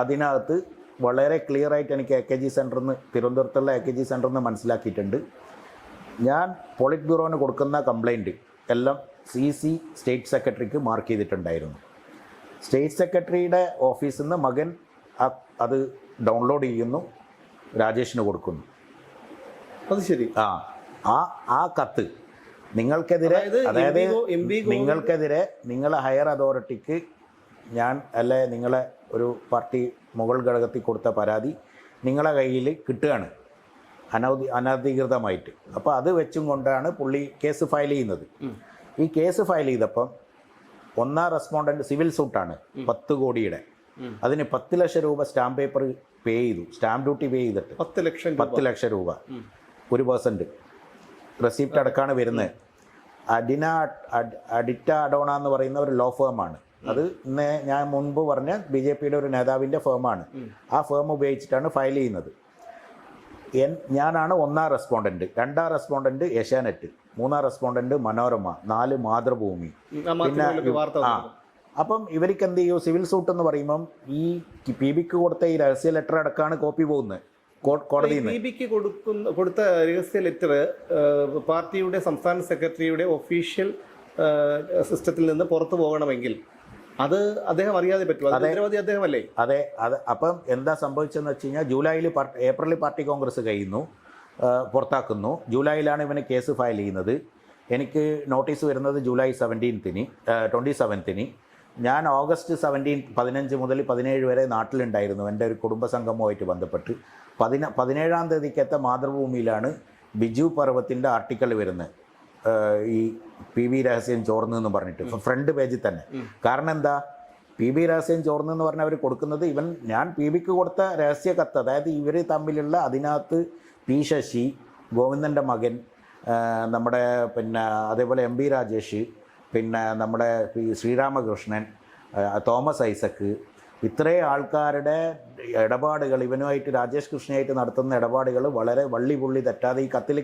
അതിനകത്ത് വളരെ ക്ലിയറായിട്ട് എനിക്ക് AKG സെൻറ്ററിൽ നിന്ന്, തിരുവനന്തപുരത്തുള്ള AKG സെൻറ്ററിൽ നിന്ന് മനസ്സിലാക്കിയിട്ടുണ്ട്. ഞാൻ പോളിറ്റ് ബ്യൂറോന് കൊടുക്കുന്ന കംപ്ലൈൻറ്റ് എല്ലാം CC സ്റ്റേറ്റ് സെക്രട്ടറിക്ക് മാർക്ക് ചെയ്തിട്ടുണ്ടായിരുന്നു. സ്റ്റേറ്റ് സെക്രട്ടറിയുടെ ഓഫീസിൽ നിന്ന് മകൻ അത് ഡൗൺലോഡ് ചെയ്യുന്നു, രാജേഷിന് കൊടുക്കുന്നു. അത് ശരി. ആ കത്ത് നിങ്ങൾക്കെതിരെ, അതായത് നിങ്ങൾക്കെതിരെ നിങ്ങളെ ഹയർ അതോറിറ്റിക്ക് ഞാൻ അല്ലെ നിങ്ങളെ ഒരു പാർട്ടി മുകൾ ഘടകത്തിൽ കൊടുത്ത പരാതി നിങ്ങളെ കയ്യിൽ കിട്ടുകയാണ് അനധികൃതമായിട്ട്. അപ്പോൾ അത് വെച്ചും കൊണ്ടാണ് പുള്ളി കേസ് ഫയൽ ചെയ്യുന്നത്. ഈ കേസ് ഫയൽ ചെയ്തപ്പം ഒന്നാം റെസ്പോണ്ടൻറ്റ് സിവിൽ സൂട്ടാണ് 10 കോടിയുടെ. അതിന് 10 ലക്ഷം രൂപ സ്റ്റാമ്പ് പേപ്പർ പേ ചെയ്തു, സ്റ്റാമ്പ് ഡ്യൂട്ടി പേ ചെയ്തിട്ട് 10 ലക്ഷം രൂപ 1% റെസിപ്റ്റ് അടക്കാണ് വരുന്നത്. അഡിറ്റ അഡോണ എന്ന് പറയുന്ന ഒരു ലോ ഫേമാണ്. അത് ഇന്ന് ഞാൻ മുൻപ് പറഞ്ഞ BJPയുടെ ഒരു നേതാവിൻ്റെ ഫേമാണ്. ആ ഫേം ഉപയോഗിച്ചിട്ടാണ് ഫയൽ ചെയ്യുന്നത്. ഞാനാണ് ഒന്നാം റെസ്പോണ്ടൻറ്റ്, രണ്ടാം റെസ്പോണ്ടൻറ്റ് ഏഷ്യാനെറ്റ്, മൂന്നാം റെസ്പോണ്ടൻറ്റ് മനോരമ, 4 മാതൃഭൂമി. പിന്നെ അപ്പം ഇവർക്ക് എന്ത് ചെയ്യും, സിവിൽ സൂട്ട് എന്ന് പറയുമ്പം ഈ PBക്ക് കൊടുത്ത ഈ രഹസ്യ ലെറ്റർ അടക്കമാണ് കോപ്പി പോകുന്നത് കോടതിയിൽ നിന്ന്. PBക്ക് കൊടുത്ത രഹസ്യ ലെറ്റർ പാർട്ടിയുടെ സംസ്ഥാന സെക്രട്ടറിയുടെ ഒഫീഷ്യൽ സിസ്റ്റത്തിൽ നിന്ന് പുറത്തു പോകണമെങ്കിൽ അത് അദ്ദേഹം അറിയാതെ പറ്റുമോ? ഉത്തരവാദി അദ്ദേഹമല്ലേ? അതെ. അപ്പം എന്താ സംഭവിച്ചതെന്ന് വെച്ച് കഴിഞ്ഞാൽ ഏപ്രിലിൽ പാർട്ടി കോൺഗ്രസ് കഴിയുന്നു, പുറത്താക്കുന്നു. ജൂലൈയിലാണ് ഇവന് കേസ് ഫയൽ ചെയ്യുന്നത്. എനിക്ക് നോട്ടീസ് വരുന്നത് ജൂലൈ 27-ന്. ഞാൻ ഓഗസ്റ്റ് 15 മുതൽ 17 വരെ നാട്ടിലുണ്ടായിരുന്നു, എൻ്റെ ഒരു കുടുംബസംഗമവുമായിട്ട് ബന്ധപ്പെട്ട്. 17-ാം തീയതിക്കത്തെ മാതൃഭൂമിയിലാണ് ബിജു പർവത്തിൻ്റെ ആർട്ടിക്കിൾ വരുന്നത്, ഈ PB രഹസ്യം ചോർന്നു എന്ന് പറഞ്ഞിട്ട്, ഫ്രണ്ട് പേജിൽ തന്നെ. കാരണം എന്താ, PB രഹസ്യം ചോർന്നു എന്ന് പറഞ്ഞാൽ അവർ കൊടുക്കുന്നത് ഞാൻ PBക്ക് കൊടുത്ത രഹസ്യ കത്ത്, അതായത് ഇവർ തമ്മിലുള്ള, അതിനകത്ത് P ശശി, ഗോവിന്ദൻ്റെ മകൻ, നമ്മുടെ അതേപോലെ MP രാജേഷ്, പിന്നെ നമ്മുടെ ശ്രീരാമകൃഷ്ണൻ, തോമസ് ഐസക്ക്, ഇത്രയും ആൾക്കാരുടെ ഇടപാടുകൾ, ഇവനുമായിട്ട് രാജേഷ് കൃഷ്ണയായിട്ട് നടത്തുന്ന ഇടപാടുകൾ വളരെ വള്ളി പുള്ളി തെറ്റാതെ ഈ കത്തിൽ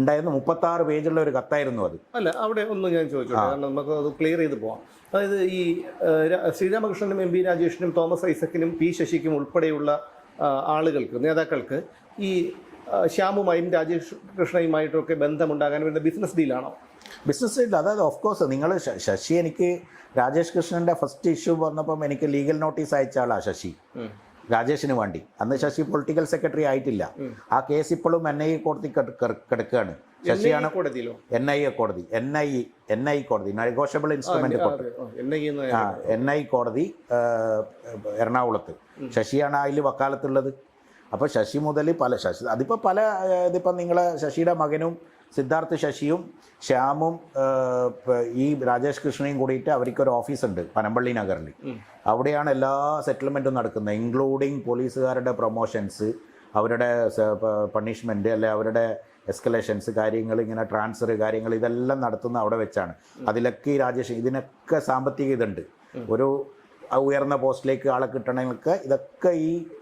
ഉണ്ടായിരുന്നു. 36 പേജുള്ള ഒരു കത്തായിരുന്നു അത്. അല്ല, അവിടെ ഒന്ന് ഞാൻ ചോദിച്ചു, കാരണം നമുക്ക് അത് ക്ലിയർ ചെയ്ത് പോകാം. അതായത് ഈ ശ്രീരാമകൃഷ്ണനും MP രാജേഷിനും തോമസ് ഐസക്കിനും P ശശിക്കും ഉൾപ്പെടെയുള്ള ആളുകൾക്ക്, നേതാക്കൾക്ക് ഈ ശ്യാമുമായും രാജേഷ് കൃഷ്ണയുമായിട്ടൊക്കെ ബന്ധമുണ്ടാകാൻ വേണ്ട ബിസിനസ് ഡീലാണോ? ബിസിനസ് ഡീൽ, അതായത് ഓഫ് കോഴ്സ് നിങ്ങൾ ശശി, എനിക്ക് രാജേഷ് കൃഷ്ണൻ്റെ ഫസ്റ്റ് ഇഷ്യൂ വന്നപ്പം എനിക്ക് ലീഗൽ നോട്ടീസ് അയച്ച ആളാണ് ശശി, രാജേഷിന് വേണ്ടി. അന്ന് ശശി പൊളിറ്റിക്കൽ സെക്രട്ടറി ആയിട്ടില്ല. ആ കേസ് ഇപ്പോഴും NIA കോടതി കിടക്കുകയാണ്. ശശിയാണ് NIA കോടതി, NI കോടതി, നെഗോഷ്യബിൾ ഇൻസ്ട്രുമെന്റ് കോടതി, NI കോടതി എറണാകുളത്ത്. ശശിയാണ് അതിൽ വക്കാലത്തുള്ളത്. അപ്പോൾ ശശി മുതൽ ഇതിപ്പോൾ നിങ്ങളെ ശശിയുടെ മകനും സിദ്ധാർത്ഥ് ശശിയും ശ്യാമും ഈ രാജേഷ് കൃഷ്ണയും കൂടിയിട്ട് അവർക്കൊരു ഓഫീസുണ്ട് പനമ്പള്ളി നഗറിൽ. അവിടെയാണ് എല്ലാ സെറ്റിൽമെൻറ്റും നടക്കുന്നത്, ഇൻക്ലൂഡിങ് പോലീസുകാരുടെ പ്രൊമോഷൻസ്, അവരുടെ പണിഷ്മെൻറ്റ്, അല്ലെ അവരുടെ എസ്കലേഷൻസ് കാര്യങ്ങൾ, ഇങ്ങനെ ട്രാൻസ്ഫർ കാര്യങ്ങൾ ഇതെല്ലാം നടത്തുന്ന അവിടെ വെച്ചാണ്. അതിലൊക്കെ ഈ രാജേഷ് ഇതിനൊക്കെ സാമ്പത്തിക ഇതുണ്ട്. ഒരു ഉയർന്ന പോസ്റ്റിലേക്ക് ആളെ കിട്ടണമെങ്കിൽ ഇതൊക്കെ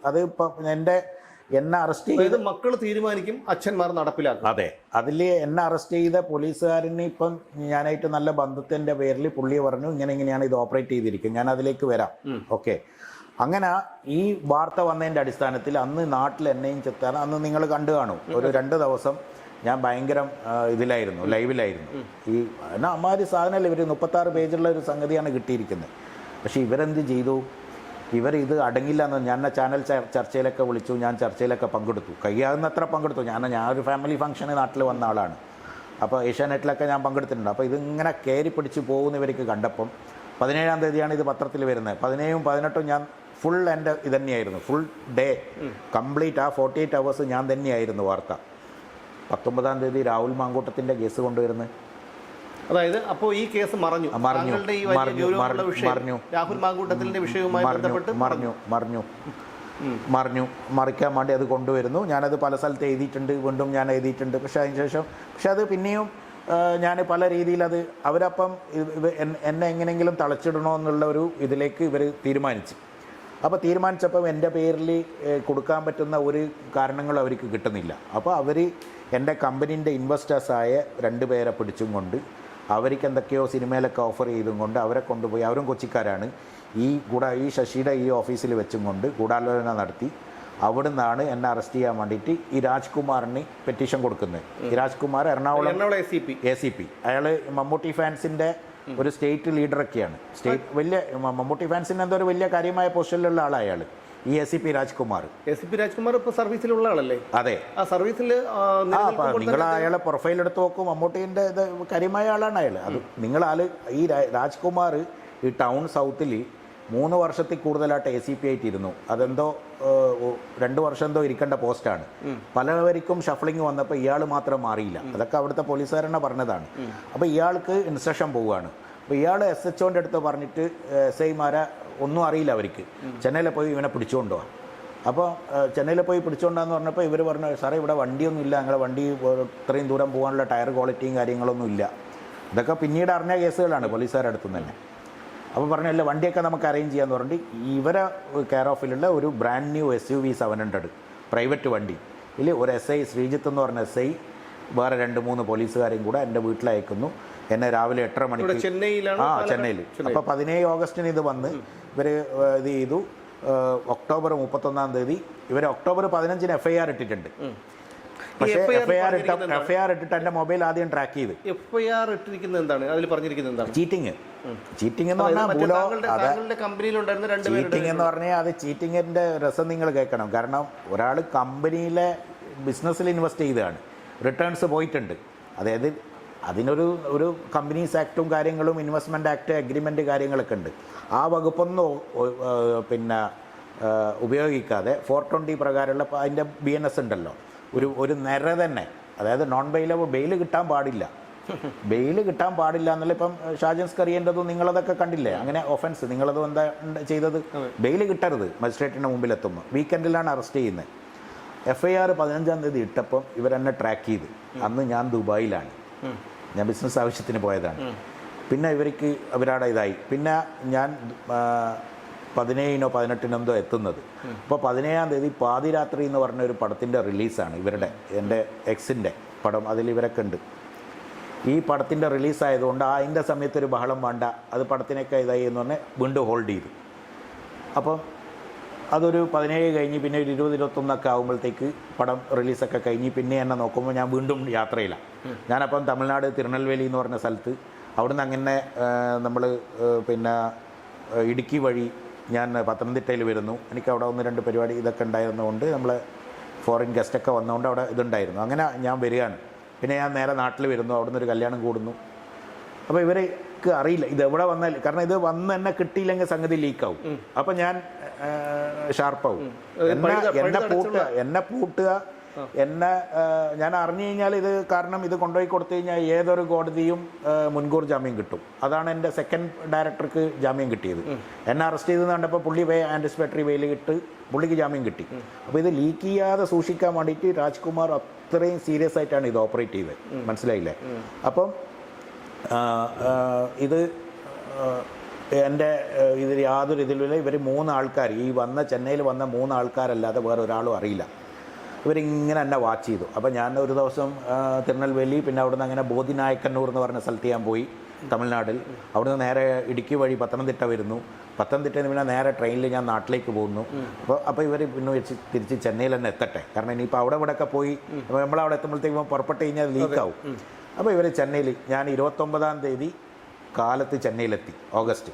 അത് ഇപ്പം എന്നെ അറസ്റ്റ് ചെയ്ത് മക്കൾ തീരുമാനിക്കും, അച്ഛന്മാർ നടപ്പിലാക്കും. അതെ, അതിൽ എന്നെ അറസ്റ്റ് ചെയ്ത പോലീസുകാരന് ഇപ്പം ഞാനായിട്ട് നല്ല ബന്ധത്തിൻ്റെ പേരിൽ പുള്ളി പറഞ്ഞു ഇങ്ങനെയാണ് ഇത് ഓപ്പറേറ്റ് ചെയ്തിരിക്കും. ഞാൻ അതിലേക്ക് വരാം. ഓക്കെ, അങ്ങനെ ഈ വാർത്ത വന്നതിൻ്റെ അടിസ്ഥാനത്തിൽ അന്ന് നാട്ടിൽ എന്നെയും ചെത്താൻ അന്ന് നിങ്ങൾ കണ്ടു കാണും. ഒരു 2 ദിവസം ഞാൻ ഭയങ്കര ഇതിലായിരുന്നു, ലൈവിലായിരുന്നു. എന്നാൽ അമ്മാതിരി സാധനമല്ല, ഇവർ 36 പേജുള്ള ഒരു സംഗതിയാണ് കിട്ടിയിരിക്കുന്നത്. പക്ഷേ ഇവരെന്ത് ചെയ്തു? ഇത് അടങ്ങില്ല എന്ന് ഞാൻ ചാനൽ ചർച്ചയിലൊക്കെ വിളിച്ചു. ഞാൻ ചർച്ചയിലൊക്കെ പങ്കെടുത്തു, കഴിയാവുന്നത്ര പങ്കെടുത്തു. ഞാനൊരു ഫാമിലി ഫംഗ്ഷന് നാട്ടിൽ വന്ന ആളാണ്. അപ്പോൾ ഏഷ്യാനെറ്റിലൊക്കെ ഞാൻ പങ്കെടുത്തിട്ടുണ്ട്. അപ്പോൾ ഇതിങ്ങനെ കയറി പിടിച്ച് പോകുന്നവർക്ക് കണ്ടപ്പം 17-ാം തീയതിയാണ് ഇത് പത്രത്തിൽ വരുന്നത്. 17ഉം 18ഉം ഞാൻ ഫുൾ എൻ്റെ ഇതന്നെയായിരുന്നു, ഫുൾ ഡേ കംപ്ലീറ്റ്. ആ 48 hours ഞാൻ തന്നെയായിരുന്നു വാർത്ത. 19-ാം തീയതി രാഹുൽ മാങ്കൂട്ടത്തിൻ്റെ കേസ് കൊണ്ടുവരുന്നത്. അതായത് അപ്പോൾ ഈ കേസ് മറഞ്ഞു. രാഹുൽ മാങ്കൂട്ടത്തിന്റെ വിഷയവുമായി ബന്ധപ്പെട്ട് മറിക്കാൻ വേണ്ടി അത് കൊണ്ടുവരുന്നു. ഞാനത് പല സ്ഥലത്ത് എഴുതിയിട്ടുണ്ട്, വീണ്ടും ഞാൻ എഴുതിയിട്ടുണ്ട്. പക്ഷേ അതിന് ശേഷം അത് പിന്നെയും ഞാൻ പല രീതിയിൽ അവരപ്പം എന്നെ എങ്ങനെയെങ്കിലും തളച്ചിടണോ എന്നുള്ള ഒരു ഇതിലേക്ക് ഇവർ തീരുമാനിച്ചു. അപ്പോൾ തീരുമാനിച്ചപ്പം എൻ്റെ പേരിൽ കൊടുക്കാൻ പറ്റുന്ന ഒരു കാരണങ്ങളും അവർക്ക് കിട്ടുന്നില്ല. അപ്പോൾ അവർ എൻ്റെ കമ്പനീൻ്റെ ഇൻവെസ്റ്റേഴ്സായ 2 പേരെ പിടിച്ചും കൊണ്ട് അവർക്ക് എന്തൊക്കെയോ സിനിമയിലൊക്കെ ഓഫർ ചെയ്തും കൊണ്ട് അവരെ കൊണ്ടുപോയി, അവരും കൊച്ചിക്കാരാണ്, ഈ ശശിയുടെ ഈ ഓഫീസിൽ വെച്ചും കൊണ്ട് ഗൂഢാലോചന നടത്തി. അവിടെ നിന്നാണ് എന്നെ അറസ്റ്റ് ചെയ്യാൻ വേണ്ടിയിട്ട് ഈ രാജ്കുമാറിന് പെറ്റീഷൻ കൊടുക്കുന്നത്. ഈ രാജ്കുമാർ എറണാകുളം ACP, അയാൾ മമ്മൂട്ടി ഫാൻസിൻ്റെ ഒരു സ്റ്റേറ്റ് ലീഡറൊക്കെയാണ്. വലിയ മമ്മൂട്ടി ഫാൻസിന് എന്തോ ഒരു വലിയ കാര്യമായ പൊസിഷനിലുള്ള ആളാണ് അയാൾ, ഈ ACP രാജ്കുമാർ. ഇപ്പോൾ സർവീസിലുള്ള ആളല്ലേ? അതെ, ആ സർവീസിൽ നിങ്ങൾ അയാളെ പ്രൊഫൈൽ എടുത്ത് നോക്കും, മമ്മൂട്ടീൻ്റെ ഇത് കാര്യമായ ആളാണ് അയാൾ. അത് ഈ രാജ്കുമാർ ഈ ടൗൺ സൗത്തിൽ 3 വർഷത്തിൽ കൂടുതലായിട്ട് ACP ആയിട്ടിരുന്നു. അതെന്തോ 2 വർഷം എന്തോ ഇരിക്കേണ്ട പോസ്റ്റാണ്. പലവർക്കും ഷഫ്ലിംഗ് വന്നപ്പോൾ ഇയാൾ മാത്രം മാറിയില്ല. അതൊക്കെ അവിടുത്തെ പോലീസുകാരനെ പറഞ്ഞതാണ്. അപ്പോൾ ഇയാൾക്ക് ഇൻസ്ട്രക്ഷൻ പോവുകയാണ്. അപ്പോൾ ഇയാൾ SHOൻ്റെ അടുത്ത് പറഞ്ഞിട്ട് SIമാരെ ഒന്നും അറിയില്ല അവർക്ക്. ചെന്നൈയിൽ പോയി ഇവനെ പിടിച്ചുകൊണ്ടുപോകാം. അപ്പോൾ ചെന്നൈയിൽ പോയി പിടിച്ചുകൊണ്ടാന്ന് പറഞ്ഞപ്പോൾ ഇവർ പറഞ്ഞു, സാറേ ഇവിടെ വണ്ടിയൊന്നും ഇല്ല, ഞങ്ങളുടെ വണ്ടി ഇത്രയും ദൂരം പോകാനുള്ള ടയർ ക്വാളിറ്റിയും കാര്യങ്ങളൊന്നും ഇല്ല. ഇതൊക്കെ പിന്നീട് അറിഞ്ഞ കേസുകളാണ് പോലീസുകാരുടെ അടുത്തു നിന്ന് തന്നെ. അപ്പോൾ പറഞ്ഞല്ല, വണ്ടിയൊക്കെ നമുക്ക് അറേഞ്ച് ചെയ്യാമെന്ന് പറഞ്ഞിട്ട് ഇവരെ കെയർ ഓഫിലുള്ള ഒരു ബ്രാൻഡ് ന്യൂ SUV 700 പ്രൈവറ്റ് വണ്ടി. ഇതിൽ ഒരു SI ശ്രീജിത്ത് എന്ന് പറഞ്ഞ SI വേറെ 2-3 പോലീസുകാരെയും കൂടെ എൻ്റെ വീട്ടിലയക്കുന്നു. എന്നെ രാവിലെ 8:30 മണിക്ക് ചെന്നൈയിൽ. അപ്പോൾ 17 ഓഗസ്റ്റിന് ഇത് വന്ന് ഇവർ ഇത് ചെയ്തു. ഒക്ടോബർ 31-ാം തീയതി ഇവർ ഒക്ടോബർ 15-ന് FIR ഇട്ടിട്ടുണ്ട്. പക്ഷേ FIR ഇട്ടിട്ട് എൻ്റെ മൊബൈൽ ആദ്യം ട്രാക്ക് ചെയ്ത്. FIR ഇട്ടിരിക്കുന്നത് എന്താണ്? അതിൽ പറഞ്ഞിരിക്കുന്നത് എന്താണ്? ചീറ്റിംഗ് എന്ന് പറഞ്ഞാൽ ചീറ്റിംഗ് എന്ന് പറഞ്ഞാൽ അത് ചീറ്റിങ്ങിൻ്റെ രസം നിങ്ങൾ കേൾക്കണം. കാരണം ഒരാൾ കമ്പനിയിലെ ബിസിനസ്സിൽ ഇൻവെസ്റ്റ് ചെയ്തതാണ്, റിട്ടേൺസ് പോയിട്ടുണ്ട്. അതായത് അതിനൊരു കമ്പനീസ് ആക്റ്റും കാര്യങ്ങളും ഇൻവെസ്റ്റ്മെൻറ്റ് ആക്ട് അഗ്രിമെൻറ്റ് കാര്യങ്ങളൊക്കെ ഉണ്ട്. ആ വകുപ്പൊന്നും ഉപയോഗിക്കാതെ 420 പ്രകാരമുള്ള അതിൻ്റെ BNS ഉണ്ടല്ലോ, ഒരു നിര തന്നെ. അതായത് നോൺ ബെയിലബിൾ, ബെയിൽ കിട്ടാൻ പാടില്ല എന്നുള്ള. ഇപ്പം ഷാജൻ സ്കറിയേണ്ടതും നിങ്ങളതൊക്കെ കണ്ടില്ലേ, അങ്ങനെ ഒഫൻസ് നിങ്ങളത് എന്താ ചെയ്തത്? ബെയിൽ കിട്ടരുത് മജിസ്ട്രേറ്റിൻ്റെ മുമ്പിലെത്തുമ്പോൾ. വീക്കെൻഡിലാണ് അറസ്റ്റ് ചെയ്യുന്നത്. FIR 15-ാം തീയതി ഇട്ടപ്പം ഇവരെന്നെ ട്രാക്ക് ചെയ്ത്. അന്ന് ഞാൻ ദുബായിലാണ്, ഞാൻ ബിസിനസ് ആവശ്യത്തിന് പോയതാണ്. പിന്നെ അവരവിടെ ഇതായി. പിന്നെ ഞാൻ 17-നോ 18-നോ എന്തോ എത്തുന്നത്. അപ്പോൾ 17-ാം തീയതി പാതിരാത്രി എന്ന് പറഞ്ഞ ഒരു പടത്തിൻ്റെ റിലീസാണ് എൻ്റെ എക്സിൻ്റെ പടം. അതിൽ ഇവരൊക്കെ ഉണ്ട്. ഈ പടത്തിൻ്റെ റിലീസായതുകൊണ്ട് അതിൻ്റെ സമയത്തൊരു ബഹളം വേണ്ട, അത് പടത്തിനൊക്കെ ഇതായി എന്ന് പറഞ്ഞാൽ വീണ്ടും ഹോൾഡ് ചെയ്തു. അപ്പം അതൊരു 17 കഴിഞ്ഞ് പിന്നെ ഒരു 20-21 ആകുമ്പോഴത്തേക്ക് പടം റിലീസൊക്കെ കഴിഞ്ഞ് പിന്നെ എന്നെ നോക്കുമ്പോൾ ഞാൻ വീണ്ടും യാത്രയിലാണ്. ഞാനപ്പം തമിഴ്നാട് തിരുനെൽവേലി എന്ന് പറഞ്ഞ സ്ഥലത്ത്, അവിടുന്ന് അങ്ങനെ നമ്മൾ ഇടുക്കി വഴി ഞാൻ പത്തനംതിട്ടയിൽ വരുന്നു. എനിക്ക് അവിടെ 1-2 പരിപാടി ഇതൊക്കെ ഉണ്ടായിരുന്നതുകൊണ്ട് നമ്മൾ ഫോറിൻ ഗസ്റ്റൊക്കെ വന്നതുകൊണ്ട് അവിടെ ഇതുണ്ടായിരുന്നു. അങ്ങനെ ഞാൻ വരികയാണ്. പിന്നെ ഞാൻ നേരെ നാട്ടിൽ വരുന്നു, അവിടെ നിന്നൊരു കല്യാണം കൂടുന്നു. അപ്പോൾ ഇവർക്ക് അറിയില്ല ഇതെവിടെ വന്നാൽ, കാരണം ഇത് വന്ന് എന്നെ കിട്ടിയില്ലെങ്കിൽ സംഗതി ലീക്കാവും. അപ്പം ഞാൻ ഷാർപ്പാവും. എന്നെ പൂട്ടുക എന്നെ ഞാൻ അറിഞ്ഞു കഴിഞ്ഞാൽ ഇത് കാരണം ഇത് കൊണ്ടുപോയി കൊടുത്തു കഴിഞ്ഞാൽ ഏതൊരു കോടതിയും മുൻകൂർ ജാമ്യം കിട്ടും. അതാണ് എൻ്റെ സെക്കൻഡ് ഡയറക്ടർക്ക് ജാമ്യം കിട്ടിയത്. എന്നെ അറസ്റ്റ് ചെയ്തെന്ന് കണ്ടപ്പോൾ പുള്ളി ആൻറ്റിസിപ്പേറ്ററി ബെയിൽ ഇട്ട് പുള്ളിക്ക് ജാമ്യം കിട്ടി. അപ്പോൾ ഇത് ലീക്ക് ചെയ്യാതെ സൂക്ഷിക്കാൻ വേണ്ടിയിട്ട് രാജ്കുമാർ അത്രയും സീരിയസ് ആയിട്ടാണ് ഇത് ഓപ്പറേറ്റ് ചെയ്തത്. മനസ്സിലായില്ലേ? അപ്പം ഇത് എൻ്റെ ഇതിൽ യാതൊരു ഇതിലുള്ള ഇവർ 3 ആൾക്കാർ, ഈ ചെന്നൈയിൽ വന്ന 3 ആൾക്കാരല്ലാതെ വേറെ ഒരാളും അറിയില്ല. ഇവരിങ്ങനെ എന്നെ വാച്ച് ചെയ്തു. അപ്പോൾ ഞാൻ ഒരു ദിവസം തിരുനെൽവേലി, പിന്നെ അവിടുന്ന് അങ്ങനെ ബോധിനായക്കന്നൂർ എന്ന് പറഞ്ഞ സ്ഥലത്ത് ഞാൻ പോയി തമിഴ്നാട്ടിൽ. അവിടുന്ന് നേരെ ഇടുക്കി വഴി പത്തനംതിട്ട വരുന്നു. പത്തനംതിട്ടയിൽ നിന്ന് പിന്നെ നേരെ ട്രെയിനിൽ ഞാൻ നാട്ടിലേക്ക് പോകുന്നു. അപ്പോൾ ഇവർ പിന്നെ വെച്ച് തിരിച്ച് ചെന്നൈയിൽ തന്നെ എത്തട്ടെ, കാരണം ഇനിയിപ്പോൾ ഇവിടെയൊക്കെ പോയി നമ്മളവിടെ എത്തുമ്പോഴത്തേക്കും പുറപ്പെട്ട് കഴിഞ്ഞാൽ അത് ലീക്കാവും. അപ്പോൾ ഇവർ ചെന്നൈയിൽ, ഞാൻ 29-ാം തീയതി കാലത്ത് ചെന്നൈയിലെത്തി, ഓഗസ്റ്റ്.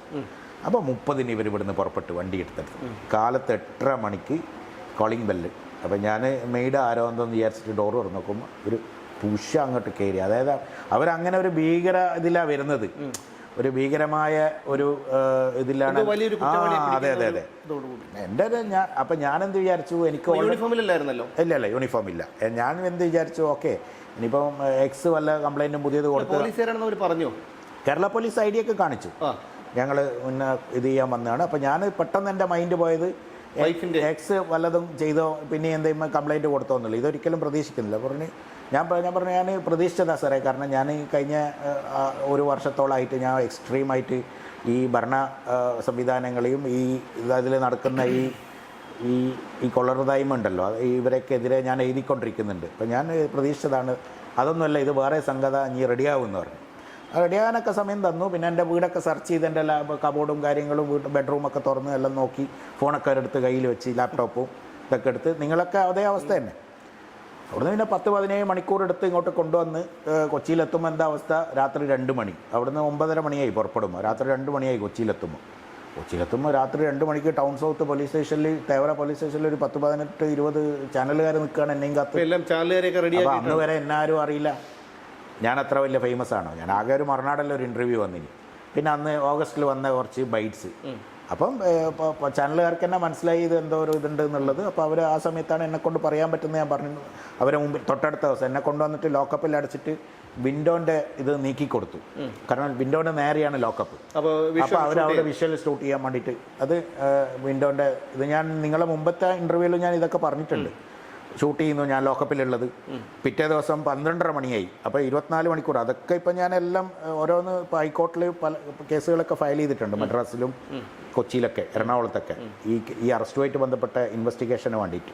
അപ്പോൾ 30-ന് ഇവർ ഇവിടുന്ന് പുറപ്പെട്ട് വണ്ടി എടുത്തെടുത്തു. കാലത്ത് 8:30 മണിക്ക് കോളിംഗ് ബെല്ല്. അപ്പോൾ ഞാൻ മെയ്ഡ് ആരോ എന്തെന്ന് വിചാരിച്ചിട്ട് ഡോർ തുറന്ന് നോക്കുമ്പോൾ ഒരു പുഷ അങ്ങോട്ട് കയറി. അതായത് അവരങ്ങനെ ഒരു ഭീകര ഇതിലാണ് വരുന്നത്, ഒരു ഭീകരമായ ഒരു ഇതിലാണ്. അതെ അതെ അതെ. എൻ്റെ അപ്പം ഞാനെന്ത് വിചാരിച്ചു, എനിക്ക് ഇല്ല യൂണിഫോം ഇല്ല. ഞാൻ എന്ത് വിചാരിച്ചു, ഓക്കെ ഇനിയിപ്പം എക്സ് വല്ല കംപ്ലൈൻറ്റും പുതിയത് കൊടുത്ത് പറഞ്ഞു. കേരള പോലീസ് ഐ ഡി ഒക്കെ കാണിച്ചു, ഞങ്ങൾ മുന്നേ ഇത് ചെയ്യാൻ വന്നതാണ്. അപ്പം ഞാൻ പെട്ടെന്ന് എൻ്റെ മൈൻഡ് പോയത് എക്സ് വല്ലതും ചെയ്തോ, പിന്നെ എന്തെങ്കിലും കംപ്ലൈൻറ്റ് കൊടുത്തോ എന്നുള്ളൂ. ഇതൊരിക്കലും പ്രതീക്ഷിക്കുന്നില്ല. ഞാൻ പറഞ്ഞു ഞാൻ പ്രതീക്ഷിച്ചതാണ് സാറേ, കാരണം ഞാൻ കഴിഞ്ഞ 1 വർഷത്തോളമായിട്ട് ഞാൻ എക്സ്ട്രീമായിട്ട് ഈ ഭരണ സംവിധാനങ്ങളെയും ഈ അതിൽ നടക്കുന്ന ഈ കൊള്ളരുതായ്മ ഉണ്ടല്ലോ, ഇവരൊക്കെതിരെ ഞാൻ എഴുതിക്കൊണ്ടിരിക്കുന്നുണ്ട്. അപ്പം ഞാൻ പ്രതീക്ഷിച്ചതാണ്, അതൊന്നുമല്ല, ഇത് വേറെ സംഗത, നീ റെഡിയാവുമെന്ന് പറഞ്ഞു. റെഡിയാകാനൊക്കെ സമയം തന്നു. പിന്നെ എൻ്റെ വീടൊക്കെ സെർച്ച് ചെയ്ത് എൻ്റെ കബോർഡും കാര്യങ്ങളും ബെഡ്റൂമൊക്കെ തുറന്ന് എല്ലാം നോക്കി, ഫോണൊക്കെ എടുത്ത് കയ്യിൽ വെച്ച്, ലാപ്ടോപ്പും ഇതൊക്കെ എടുത്ത്, നിങ്ങളൊക്കെ അതേ അവസ്ഥ തന്നെ. അവിടുന്ന് പിന്നെ 10-17 മണിക്കൂർ എടുത്ത് ഇങ്ങോട്ട് കൊണ്ടുവന്ന് കൊച്ചിയിലെത്തുമ്പോൾ എന്താ അവസ്ഥ, രാത്രി 2 മണി. അവിടുന്ന് 9:30 മണിയായി പുറപ്പെടുമ്പോൾ, രാത്രി 2 മണിയായി കൊച്ചിയിലെത്തുമ്പോൾ രാത്രി 2 മണിക്ക് ടൗൺ സൗത്ത് പോലീസ് സ്റ്റേഷനിൽ, തേവര പോലീസ് സ്റ്റേഷനിൽ ഒരു 10-18-20 ചാനലുകാർ നിൽക്കുകയാണ് എന്നെയും കാത്ത്. അപ്പോൾ അന്ന് വരെ എന്നെ ആരും അറിയില്ല, ഞാൻ അത്ര വലിയ ഫേമസ് ആണോ. ഞാൻ ആകെ ഒരു മറുനാടല്ല ഒരു ഇൻ്റർവ്യൂ വന്നിന്. പിന്നെ അന്ന് ഓഗസ്റ്റിൽ വന്ന കുറച്ച് ബൈറ്റ്സ്. അപ്പം ചാനലുകാർക്ക് തന്നെ മനസ്സിലായി ഇത് എന്തോ ഒരു ഇതുണ്ട് എന്നുള്ളത്. അപ്പോൾ അവർ ആ സമയത്താണ് എന്നെക്കൊണ്ട് പറയാൻ പറ്റുന്നത്. ഞാൻ പറഞ്ഞു, അവരെ മുമ്പിൽ തൊട്ടടുത്ത ദിവസം എന്നെ കൊണ്ടുവന്നിട്ട് ലോക്കപ്പിൽ അടച്ചിട്ട് വിൻഡോൻ്റെ ഇത് നീക്കി കൊടുത്തു. കാരണം വിൻഡോൻ്റെ നേരെയാണ് ലോക്കപ്പ്. അപ്പോൾ അവരവിടെ വിഷ്വൽ ഷൂട്ട് ചെയ്യാൻ വേണ്ടിയിട്ട് അത് വിൻഡോൻ്റെ ഇത് ഞാൻ നിങ്ങളെ മുമ്പത്തെ ഇൻ്റർവ്യൂവിൽ ഞാൻ ഇതൊക്കെ പറഞ്ഞിട്ടുണ്ട്. ഷൂട്ട് ചെയ്യുന്നു ഞാൻ ലോക്കപ്പിലുള്ളത്. പിറ്റേ ദിവസം 12:30 മണിയായി. അപ്പോൾ 24 മണിക്കൂർ. അതൊക്കെ ഇപ്പം ഞാനെല്ലാം ഓരോന്ന് ഇപ്പോൾ ഹൈക്കോർട്ടിൽ പല കേസുകളൊക്കെ ഫയൽ ചെയ്തിട്ടുണ്ട്, മദ്രാസിലും കൊച്ചിയിലൊക്കെ എറണാകുളത്തൊക്കെ, ഈ അറസ്റ്റുമായിട്ട് ബന്ധപ്പെട്ട ഇൻവെസ്റ്റിഗേഷന് വേണ്ടിയിട്ട്.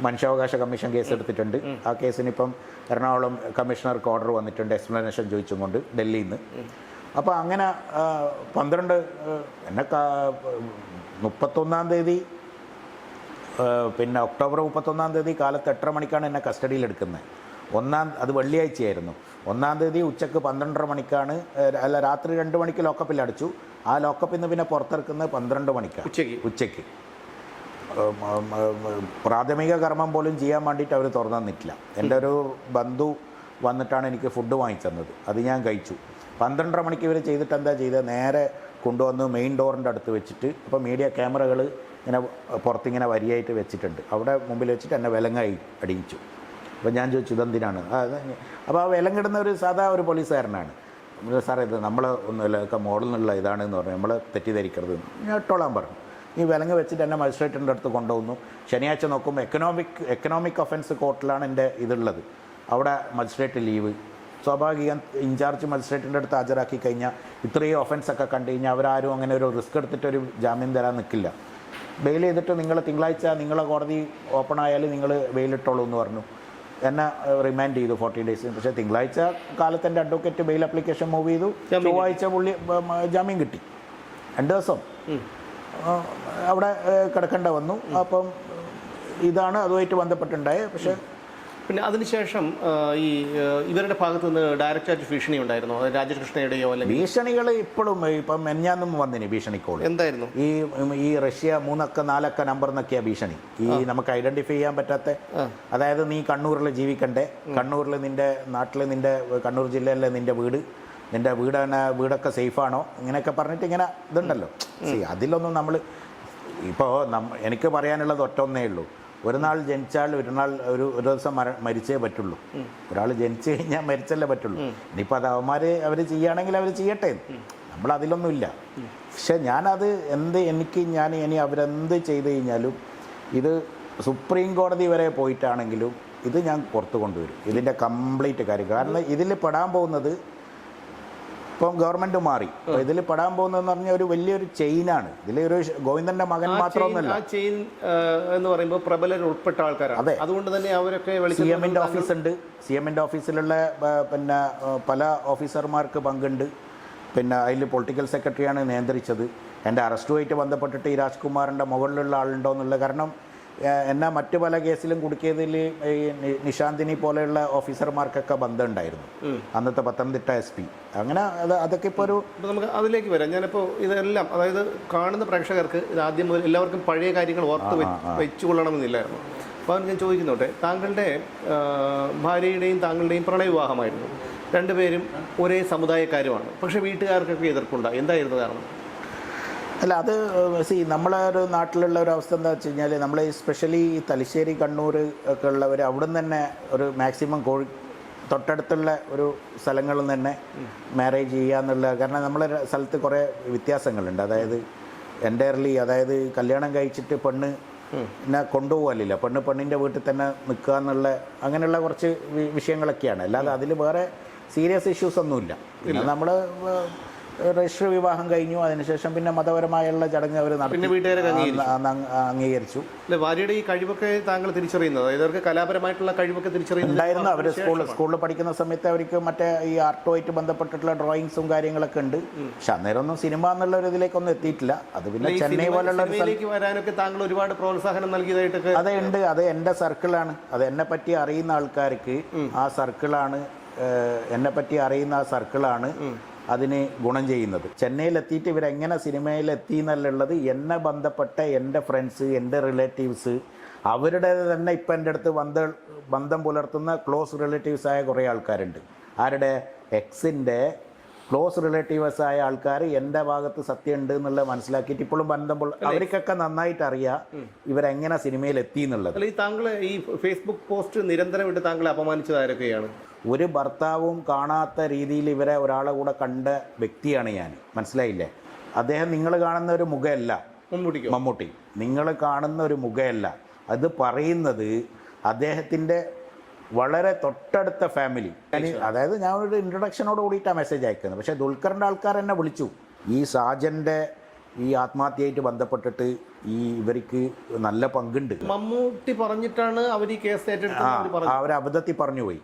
മനുഷ്യാവകാശ കമ്മീഷൻ കേസ് എടുത്തിട്ടുണ്ട്. ആ കേസിനിപ്പം എറണാകുളം കമ്മീഷണർക്ക് ഓർഡർ വന്നിട്ടുണ്ട്, എക്സ്പ്ലനേഷൻ ചോദിച്ചും കൊണ്ട് ഡൽഹിയിൽ നിന്ന്. അപ്പോൾ അങ്ങനെ 12 എന്നെ 31-ാം തീയതി, പിന്നെ ഒക്ടോബർ 31-ാം തീയതി കാലത്ത് 8:30 മണിക്കാണ് എന്നെ കസ്റ്റഡിയിലെടുക്കുന്നത്. അത് വെള്ളിയാഴ്ചയായിരുന്നു. 1-ാം തീയതി ഉച്ചക്ക് 12:30 മണിക്കാണ്, അല്ല രാത്രി 2 മണിക്ക് ലോക്കപ്പിൽ അടച്ചു. ആ ലോക്കപ്പിൽ നിന്ന് പിന്നെ പുറത്തിറക്കുന്നത് 12 മണിക്കാണ് ഉച്ചയ്ക്ക്. പ്രാഥമിക കർമ്മം പോലും ചെയ്യാൻ വേണ്ടിയിട്ട് അവർ തുറന്നു തന്നിട്ടില്ല. എൻ്റെ ഒരു ബന്ധു വന്നിട്ടാണ് എനിക്ക് ഫുഡ് വാങ്ങിച്ചത്, അത് ഞാൻ കഴിച്ചു. 12:30 മണിക്ക് ഇവർ ചെയ്തിട്ട് എന്താ ചെയ്തത്, നേരെ കൊണ്ടുവന്ന് മെയിൻ ഡോറിൻ്റെ അടുത്ത് വെച്ചിട്ട്, അപ്പോൾ മീഡിയ ക്യാമറകൾ ഇങ്ങനെ പുറത്തിങ്ങനെ വരിയായിട്ട് വെച്ചിട്ടുണ്ട്, അവിടെ മുമ്പിൽ വെച്ചിട്ട് എന്നെ വിലങ്ങായി അടിയിച്ചു. അപ്പോൾ ഞാൻ ചോദിച്ചു ഇതെന്തിനാണ്. അപ്പോൾ ആ വിലങ്ങിടുന്ന ഒരു സാധാ ഒരു പോലീസുകാരനാണ്. സാറേ ഇത് നമ്മൾ ഒന്നുമില്ല, ഒക്കെ മോഡൽ എന്നുള്ള ഇതാണെന്ന് പറഞ്ഞു, നമ്മൾ തെറ്റിദ്ധരിക്കരുത്. ഞാൻ ഇട്ടോളാൻ പറഞ്ഞു. ഈ വിലങ്ങ് വെച്ചിട്ട് എന്നെ മജിസ്ട്രേറ്റിൻ്റെ അടുത്ത് കൊണ്ടുപോകുന്നു. ശനിയാഴ്ച നോക്കുമ്പോൾ എക്കണോമിക് ഒഫൻസ് കോർട്ടിലാണ് എൻ്റെ ഇതുള്ളത്. അവിടെ മജിസ്ട്രേറ്റ് ലീവ്. സ്വാഭാവികം ഇൻചാർജ് മജിസ്ട്രേറ്റിൻ്റെ അടുത്ത് ഹാജരാക്കി കഴിഞ്ഞാൽ ഇത്രയും ഒഫൻസൊക്കെ കണ്ടു കഴിഞ്ഞാൽ അവരാരും അങ്ങനെ ഒരു റിസ്ക് എടുത്തിട്ടൊരു ജാമ്യം തരാൻ നിൽക്കില്ല. ബെയിൽ ചെയ്തിട്ട് നിങ്ങൾ തിങ്കളാഴ്ച നിങ്ങളെ കോടതി ഓപ്പൺ ആയാൽ നിങ്ങൾ ബെയിലിട്ടോളൂ എന്ന് പറഞ്ഞു. എന്നെ റിമാൻഡ് ചെയ്തു 40 ഡേയ്സ്. പക്ഷേ തിങ്കളാഴ്ച കാലത്ത് എൻ്റെ അഡ്വക്കേറ്റ് ബെയിൽ ആപ്ലിക്കേഷൻ മൂവ് ചെയ്തു. ചൊവ്വാഴ്ച പുള്ളി ജാമ്യം കിട്ടി. 2 ദിവസം അവിടെ കിടക്കേണ്ട വന്നു. അപ്പം ഇതാണ് അതുമായിട്ട് ബന്ധപ്പെട്ടുണ്ടായത്. പക്ഷേ പിന്നെ അതിനുശേഷം ഈ ഇവരുടെ ഭാഗത്തു നിന്ന് ഡയറക്റ്റ് ആയിട്ട് ഭീഷണി ഉണ്ടായിരുന്നു, രാജേഷ് കൃഷ്ണയുടെയോ അല്ലെങ്കിൽ? ഭീഷണികൾ ഇപ്പോഴും ഇപ്പം മെഞ്ഞാന്നും വന്നിന് ഭീഷണിക്കോൾ. എന്തായിരുന്നു? ഈ റഷ്യ 3 അക്ക 4 അക്ക നമ്പർ എന്നൊക്കെയാണ് ഭീഷണി. ഈ നമുക്ക് ഐഡന്റിഫൈ ചെയ്യാൻ പറ്റാത്ത, അതായത് നീ കണ്ണൂരിൽ ജീവിക്കണ്ടേ, കണ്ണൂരിൽ നിൻ്റെ നാട്ടിൽ നിൻ്റെ കണ്ണൂർ ജില്ലയിലെ നിൻ്റെ വീടൊക്കെ സേഫാണോ, ഇങ്ങനെയൊക്കെ പറഞ്ഞിട്ട് ഇങ്ങനെ ഇതുണ്ടല്ലോ. അതിലൊന്നും നമ്മൾ ഇപ്പോൾ എനിക്ക് പറയാനുള്ളത് ഒറ്റൊന്നേ ഉള്ളൂ. ഒരു നാൾ ജനിച്ചാൽ ഒരു ഒരു ദിവസം മരിച്ചേ പറ്റുള്ളൂ. ഒരാൾ ജനിച്ചു കഴിഞ്ഞാൽ മരിച്ചല്ലേ പറ്റുള്ളൂ. ഇനിയിപ്പോൾ അത് അവർ ചെയ്യുകയാണെങ്കിൽ അവർ ചെയ്യട്ടെ, നമ്മളതിലൊന്നുമില്ല. പക്ഷെ ഞാനത് ഇനി അവരെന്ത് ചെയ്ത് കഴിഞ്ഞാലും ഇത് സുപ്രീം കോടതി വരെ പോയിട്ടാണെങ്കിലും ഇത് ഞാൻ പുറത്ത് കൊണ്ടുവരും, ഇതിൻ്റെ കംപ്ലീറ്റ് കാര്യം. കാരണം ഇതിൽ പെടാൻ പോകുന്നത് ഇപ്പം ഗവൺമെൻറ് മാറി, ഇതിൽ പെടാൻ പോകുന്നതെന്ന് പറഞ്ഞാൽ ഒരു വലിയൊരു ചെയിനാണ്. ഇതിലൊരു ഗോവിന്ദൻ്റെ മകൻ മാത്രമൊന്നുമല്ല. ആ ചെയിൻ എന്ന് പറയുമ്പോൾ പ്രബലർ ഉൾപ്പെട്ട ആൾക്കാരാണ്. അതെ, അതുകൊണ്ട് തന്നെ അവരൊക്കെ CM-ൻ്റെ ഓഫീസുണ്ട്. CM-ൻ്റെ ഓഫീസിലുള്ള പിന്നെ പല ഓഫീസർമാർക്ക് പങ്കുണ്ട്. പിന്നെ അതിൽ പൊളിറ്റിക്കൽ സെക്രട്ടറിയാണ് നിയന്ത്രിച്ചത്. എൻ്റെ അറസ്റ്റുമായിട്ട് ബന്ധപ്പെട്ടിട്ട് ഈ രാജ്കുമാറിൻ്റെ മുകളിലുള്ള ആളുണ്ടോ എന്നുള്ളത്. കാരണം എന്നെ മറ്റു പല കേസിലും കുടുക്കിയതിൽ ഈ നിശാന്തിനി പോലെയുള്ള ഓഫീസർമാർക്കൊക്കെ ബന്ധമുണ്ടായിരുന്നു, അന്നത്തെ പത്തനംതിട്ട SP. അങ്ങനെ അതൊക്കെ ഇപ്പോൾ നമുക്ക് അതിലേക്ക് വരാം. ഞാനിപ്പോൾ ഇതെല്ലാം, അതായത് കാണുന്ന പ്രേക്ഷകർക്ക് ഇത് ആദ്യം മുതൽ എല്ലാവർക്കും പഴയ കാര്യങ്ങൾ ഓർത്ത് വെച്ചുകൊള്ളണമെന്നില്ലായിരുന്നു. അപ്പോൾ ഞാൻ ചോദിക്കുന്നോട്ടെ, താങ്കളുടെ ഭാര്യയുടെയും താങ്കളുടെയും പ്രണയവിവാഹമായിരുന്നു. രണ്ടുപേരും ഒരേ സമുദായക്കാരുമാണ്. പക്ഷേ വീട്ടുകാർക്കൊക്കെ എതിർപ്പുണ്ടായി. എന്തായിരുന്നു കാരണം? അല്ല, അത് നമ്മളെ ഒരു നാട്ടിലുള്ള ഒരു അവസ്ഥ എന്താ വെച്ച് കഴിഞ്ഞാൽ, നമ്മൾ സ്പെഷ്യലി തലശ്ശേരി, കണ്ണൂർ ഒക്കെ ഉള്ളവർ അവിടെ നിന്ന് തന്നെ ഒരു മാക്സിമം തൊട്ടടുത്തുള്ള ഒരു സ്ഥലങ്ങളിൽ നിന്ന് തന്നെ മാരേജ് ചെയ്യുക എന്നുള്ള. കാരണം നമ്മളെ സ്ഥലത്ത് കുറേ വ്യത്യാസങ്ങളുണ്ട്. അതായത് എൻ്റയർലി, അതായത് കല്യാണം കഴിച്ചിട്ട് പെണ്ണ് എന്നെ കൊണ്ടുപോകലില്ല, പെണ്ണിൻ്റെ വീട്ടിൽ തന്നെ നിൽക്കുക എന്നുള്ള അങ്ങനെയുള്ള കുറച്ച് വിഷയങ്ങളൊക്കെയാണ്. അല്ലാതെ അതിൽ വേറെ സീരിയസ് ഇഷ്യൂസ് ഒന്നുമില്ല. പിന്നെ നമ്മൾ രജിസ്റ്റർ വിവാഹം കഴിഞ്ഞു, അതിനുശേഷം പിന്നെ മതപരമായുള്ള ചടങ്ങ് അവർ അംഗീകരിച്ചു. ഭാര്യയുടെ ഈ കഴിവൊക്കെ താങ്കൾ തിരിച്ചറിയുന്നത്, ഇവർക്ക് കലാപരമായിട്ടുള്ള കഴിവൊക്കെ തിരിച്ചറിയുന്നുണ്ടായിരുന്നു. അവർ സ്കൂളിൽ പഠിക്കുന്ന സമയത്ത് അവർക്ക് മറ്റേ ഈ ആർട്ടുമായിട്ട് ബന്ധപ്പെട്ടിട്ടുള്ള ഡ്രോയിങ്സും കാര്യങ്ങളൊക്കെ ഉണ്ട്. പക്ഷെ അന്നേരമൊന്നും സിനിമ എന്നുള്ള ഒരു ഇതിലേക്കൊന്നും എത്തിയിട്ടില്ല. അത് പിന്നെ ചെന്നൈ പോലുള്ള വരാനൊക്കെ താങ്കൾ ഒരുപാട് പ്രോത്സാഹനം നൽകിയതായിട്ടൊക്കെ അതെ ഉണ്ട്. അത് എൻ്റെ സർക്കിളാണ്. അത് എന്നെ പറ്റി അറിയുന്ന ആൾക്കാർക്ക് ആ സർക്കിളാണ്, എന്നെപ്പറ്റി അറിയുന്ന ആ സർക്കിളാണ് അതിന് ഗുണം ചെയ്യുന്നത്. ചെന്നൈയിലെത്തിയിട്ട് ഇവരെങ്ങനെ സിനിമയിലെത്തി എന്നുള്ളത് എന്നെ ബന്ധപ്പെട്ട എൻ്റെ ഫ്രണ്ട്സ്, എൻ്റെ റിലേറ്റീവ്സ്, അവരുടെ തന്നെ ഇപ്പം എൻ്റെ അടുത്ത് ബന്ധം പുലർത്തുന്ന ക്ലോസ് റിലേറ്റീവ്സായ കുറേ ആൾക്കാരുണ്ട്. ആരുടെ എക്സിൻ്റെ ക്ലോസ് റിലേറ്റീവ്സായ ആൾക്കാർ എൻ്റെ ഭാഗത്ത് സത്യമുണ്ട് എന്നുള്ളത് മനസ്സിലാക്കിയിട്ട് ഇപ്പോഴും അവർക്കൊക്കെ നന്നായിട്ട് അറിയാം ഇവരെങ്ങനെ സിനിമയിൽ എത്തി എന്നുള്ളത്. ഈ താങ്കൾ ഈ ഫേസ്ബുക്ക് പോസ്റ്റ് നിരന്തരമായിട്ട് താങ്കളെ അപമാനിച്ചത് ആരൊക്കെയാണ്? ഒരു ഭർത്താവും കാണാത്ത രീതിയിൽ ഇവരെ ഒരാളെ കൂടെ കണ്ട വ്യക്തിയാണ് ഞാൻ. മനസ്സിലായില്ലേ? അദ്ദേഹം നിങ്ങൾ കാണുന്ന ഒരു മുഖമല്ല മമ്മൂട്ടി, നിങ്ങൾ കാണുന്ന ഒരു മുഖമല്ല. അത് പറയുന്നത് അദ്ദേഹത്തിൻ്റെ വളരെ തൊട്ടടുത്ത ഫാമിലി. അതായത് ഞാൻ ഒരു ഇൻട്രൊഡക്ഷനോട് കൂടിയിട്ടാണ് മെസ്സേജ് അയക്കുന്നത്. പക്ഷേ ദുൽഖറിൻ്റെ ആൾക്കാർ എന്നെ വിളിച്ചു. ഈ സാജൻ്റെ ഈ ആത്മഹത്യയായിട്ട് ബന്ധപ്പെട്ടിട്ട് ഇവർക്ക് നല്ല പങ്കുണ്ട്. മമ്മൂട്ടി പറഞ്ഞിട്ടാണ് അവർ ഈ കേസ് ഏറ്റെടുത്തത്. അവർ അബദ്ധത്തിൽ പറഞ്ഞു പോയി.